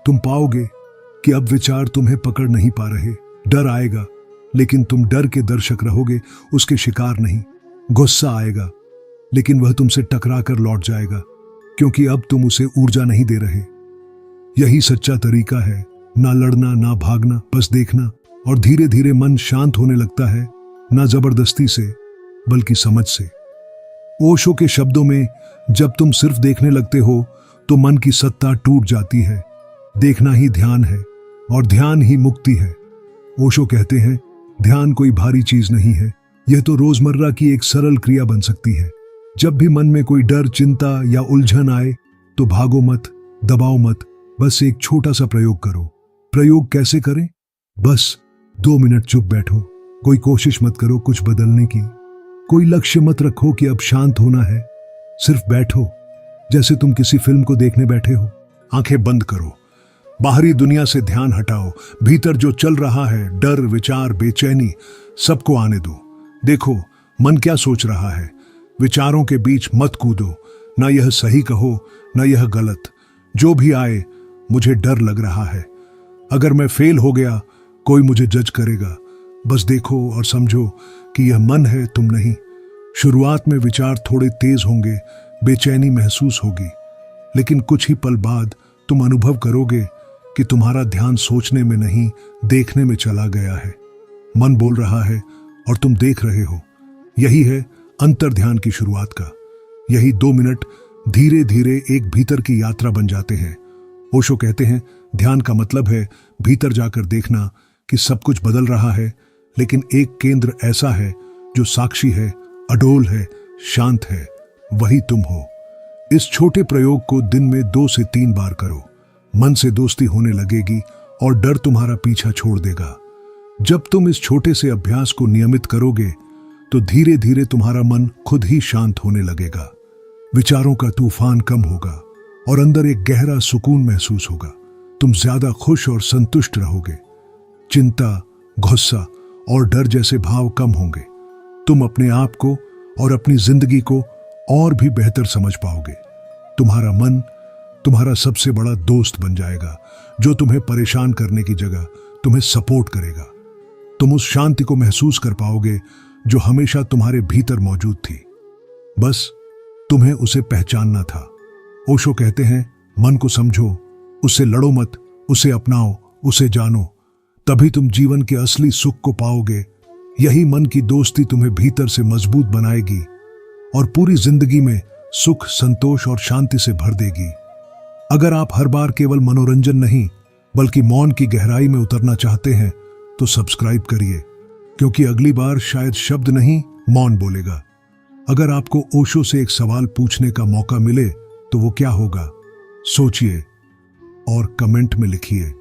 तुम पाओगे कि अब विचार तुम्हें पकड़ नहीं पा रहे। डर आएगा, लेकिन तुम डर के दर्शक रहोगे, उसके शिकार नहीं। गुस्सा आएगा, लेकिन वह तुमसे टकरा कर लौट जाएगा, क्योंकि अब तुम उसे ऊर्जा नहीं दे रहे। यही सच्चा तरीका है, ना लड़ना ना भागना, बस देखना। और धीरे धीरे मन शांत होने लगता है, ना जबरदस्ती से बल्कि समझ से। ओशो के शब्दों में, जब तुम सिर्फ देखने लगते हो तो मन की सत्ता टूट जाती है। देखना ही ध्यान है और ध्यान ही मुक्ति है। ओशो कहते हैं, ध्यान कोई भारी चीज नहीं है, यह तो रोजमर्रा की एक सरल क्रिया बन सकती है। जब भी मन में कोई डर, चिंता या उलझन आए तो भागो मत, दबाओ मत, बस एक छोटा सा प्रयोग करो। प्रयोग कैसे करें? बस 2 मिनट चुप बैठो, कोई कोशिश मत करो कुछ बदलने की, कोई लक्ष्य मत रखो कि अब शांत होना है। सिर्फ बैठो, जैसे तुम किसी फिल्म को देखने बैठे हो। आंखें बंद करो, बाहरी दुनिया से ध्यान हटाओ। भीतर जो चल रहा है, डर, विचार, बेचैनी, सबको आने दो। देखो मन क्या सोच रहा है। विचारों के बीच मत कूदो, ना यह सही कहो ना यह गलत। जो भी आए, मुझे डर लग रहा है, अगर मैं फेल हो गया कोई मुझे जज करेगा। बस देखो और समझो कि यह मन है, तुम नहीं। शुरुआत में विचार थोड़े तेज होंगे, बेचैनी महसूस होगी, लेकिन कुछ ही पल बाद तुम अनुभव करोगे कि तुम्हारा ध्यान सोचने में नहीं, देखने में चला गया है। मन बोल रहा है और तुम देख रहे हो। यही है अंतर ध्यान की शुरुआत का। यही 2 मिनट धीरे धीरे एक भीतर की यात्रा बन जाते हैं। ओशो कहते हैं, ध्यान का मतलब है भीतर जाकर देखना कि सब कुछ बदल रहा है, लेकिन एक केंद्र ऐसा है जो साक्षी है, अडोल है, शांत है, वही तुम हो। इस छोटे प्रयोग को दिन में 2 से 3 बार करो। मन से दोस्ती होने लगेगी और डर तुम्हारा पीछा छोड़ देगा। जब तुम इस छोटे से अभ्यास को नियमित करोगे तो धीरे धीरे तुम्हारा मन खुद ही शांत होने लगेगा। विचारों का तूफान कम होगा और अंदर एक गहरा सुकून महसूस होगा। तुम ज्यादा खुश और संतुष्ट रहोगे। चिंता, गुस्सा और डर जैसे भाव कम होंगे। तुम अपने आप को और अपनी जिंदगी को और भी बेहतर समझ पाओगे। तुम्हारा मन तुम्हारा सबसे बड़ा दोस्त बन जाएगा, जो तुम्हें परेशान करने की जगह तुम्हें सपोर्ट करेगा। तुम उस शांति को महसूस कर पाओगे जो हमेशा तुम्हारे भीतर मौजूद थी, बस तुम्हें उसे पहचानना था। ओशो कहते हैं, मन को समझो, उससे लड़ो मत, उसे अपनाओ, उसे जानो, तभी तुम जीवन के असली सुख को पाओगे। यही मन की दोस्ती तुम्हें भीतर से मजबूत बनाएगी और पूरी जिंदगी में सुख, संतोष और शांति से भर देगी। अगर आप हर बार केवल मनोरंजन नहीं बल्कि मौन की गहराई में उतरना चाहते हैं तो सब्सक्राइब करिए, क्योंकि अगली बार शायद शब्द नहीं, मौन बोलेगा। अगर आपको ओशो से एक सवाल पूछने का मौका मिले तो वो क्या होगा? सोचिए और कमेंट में लिखिए।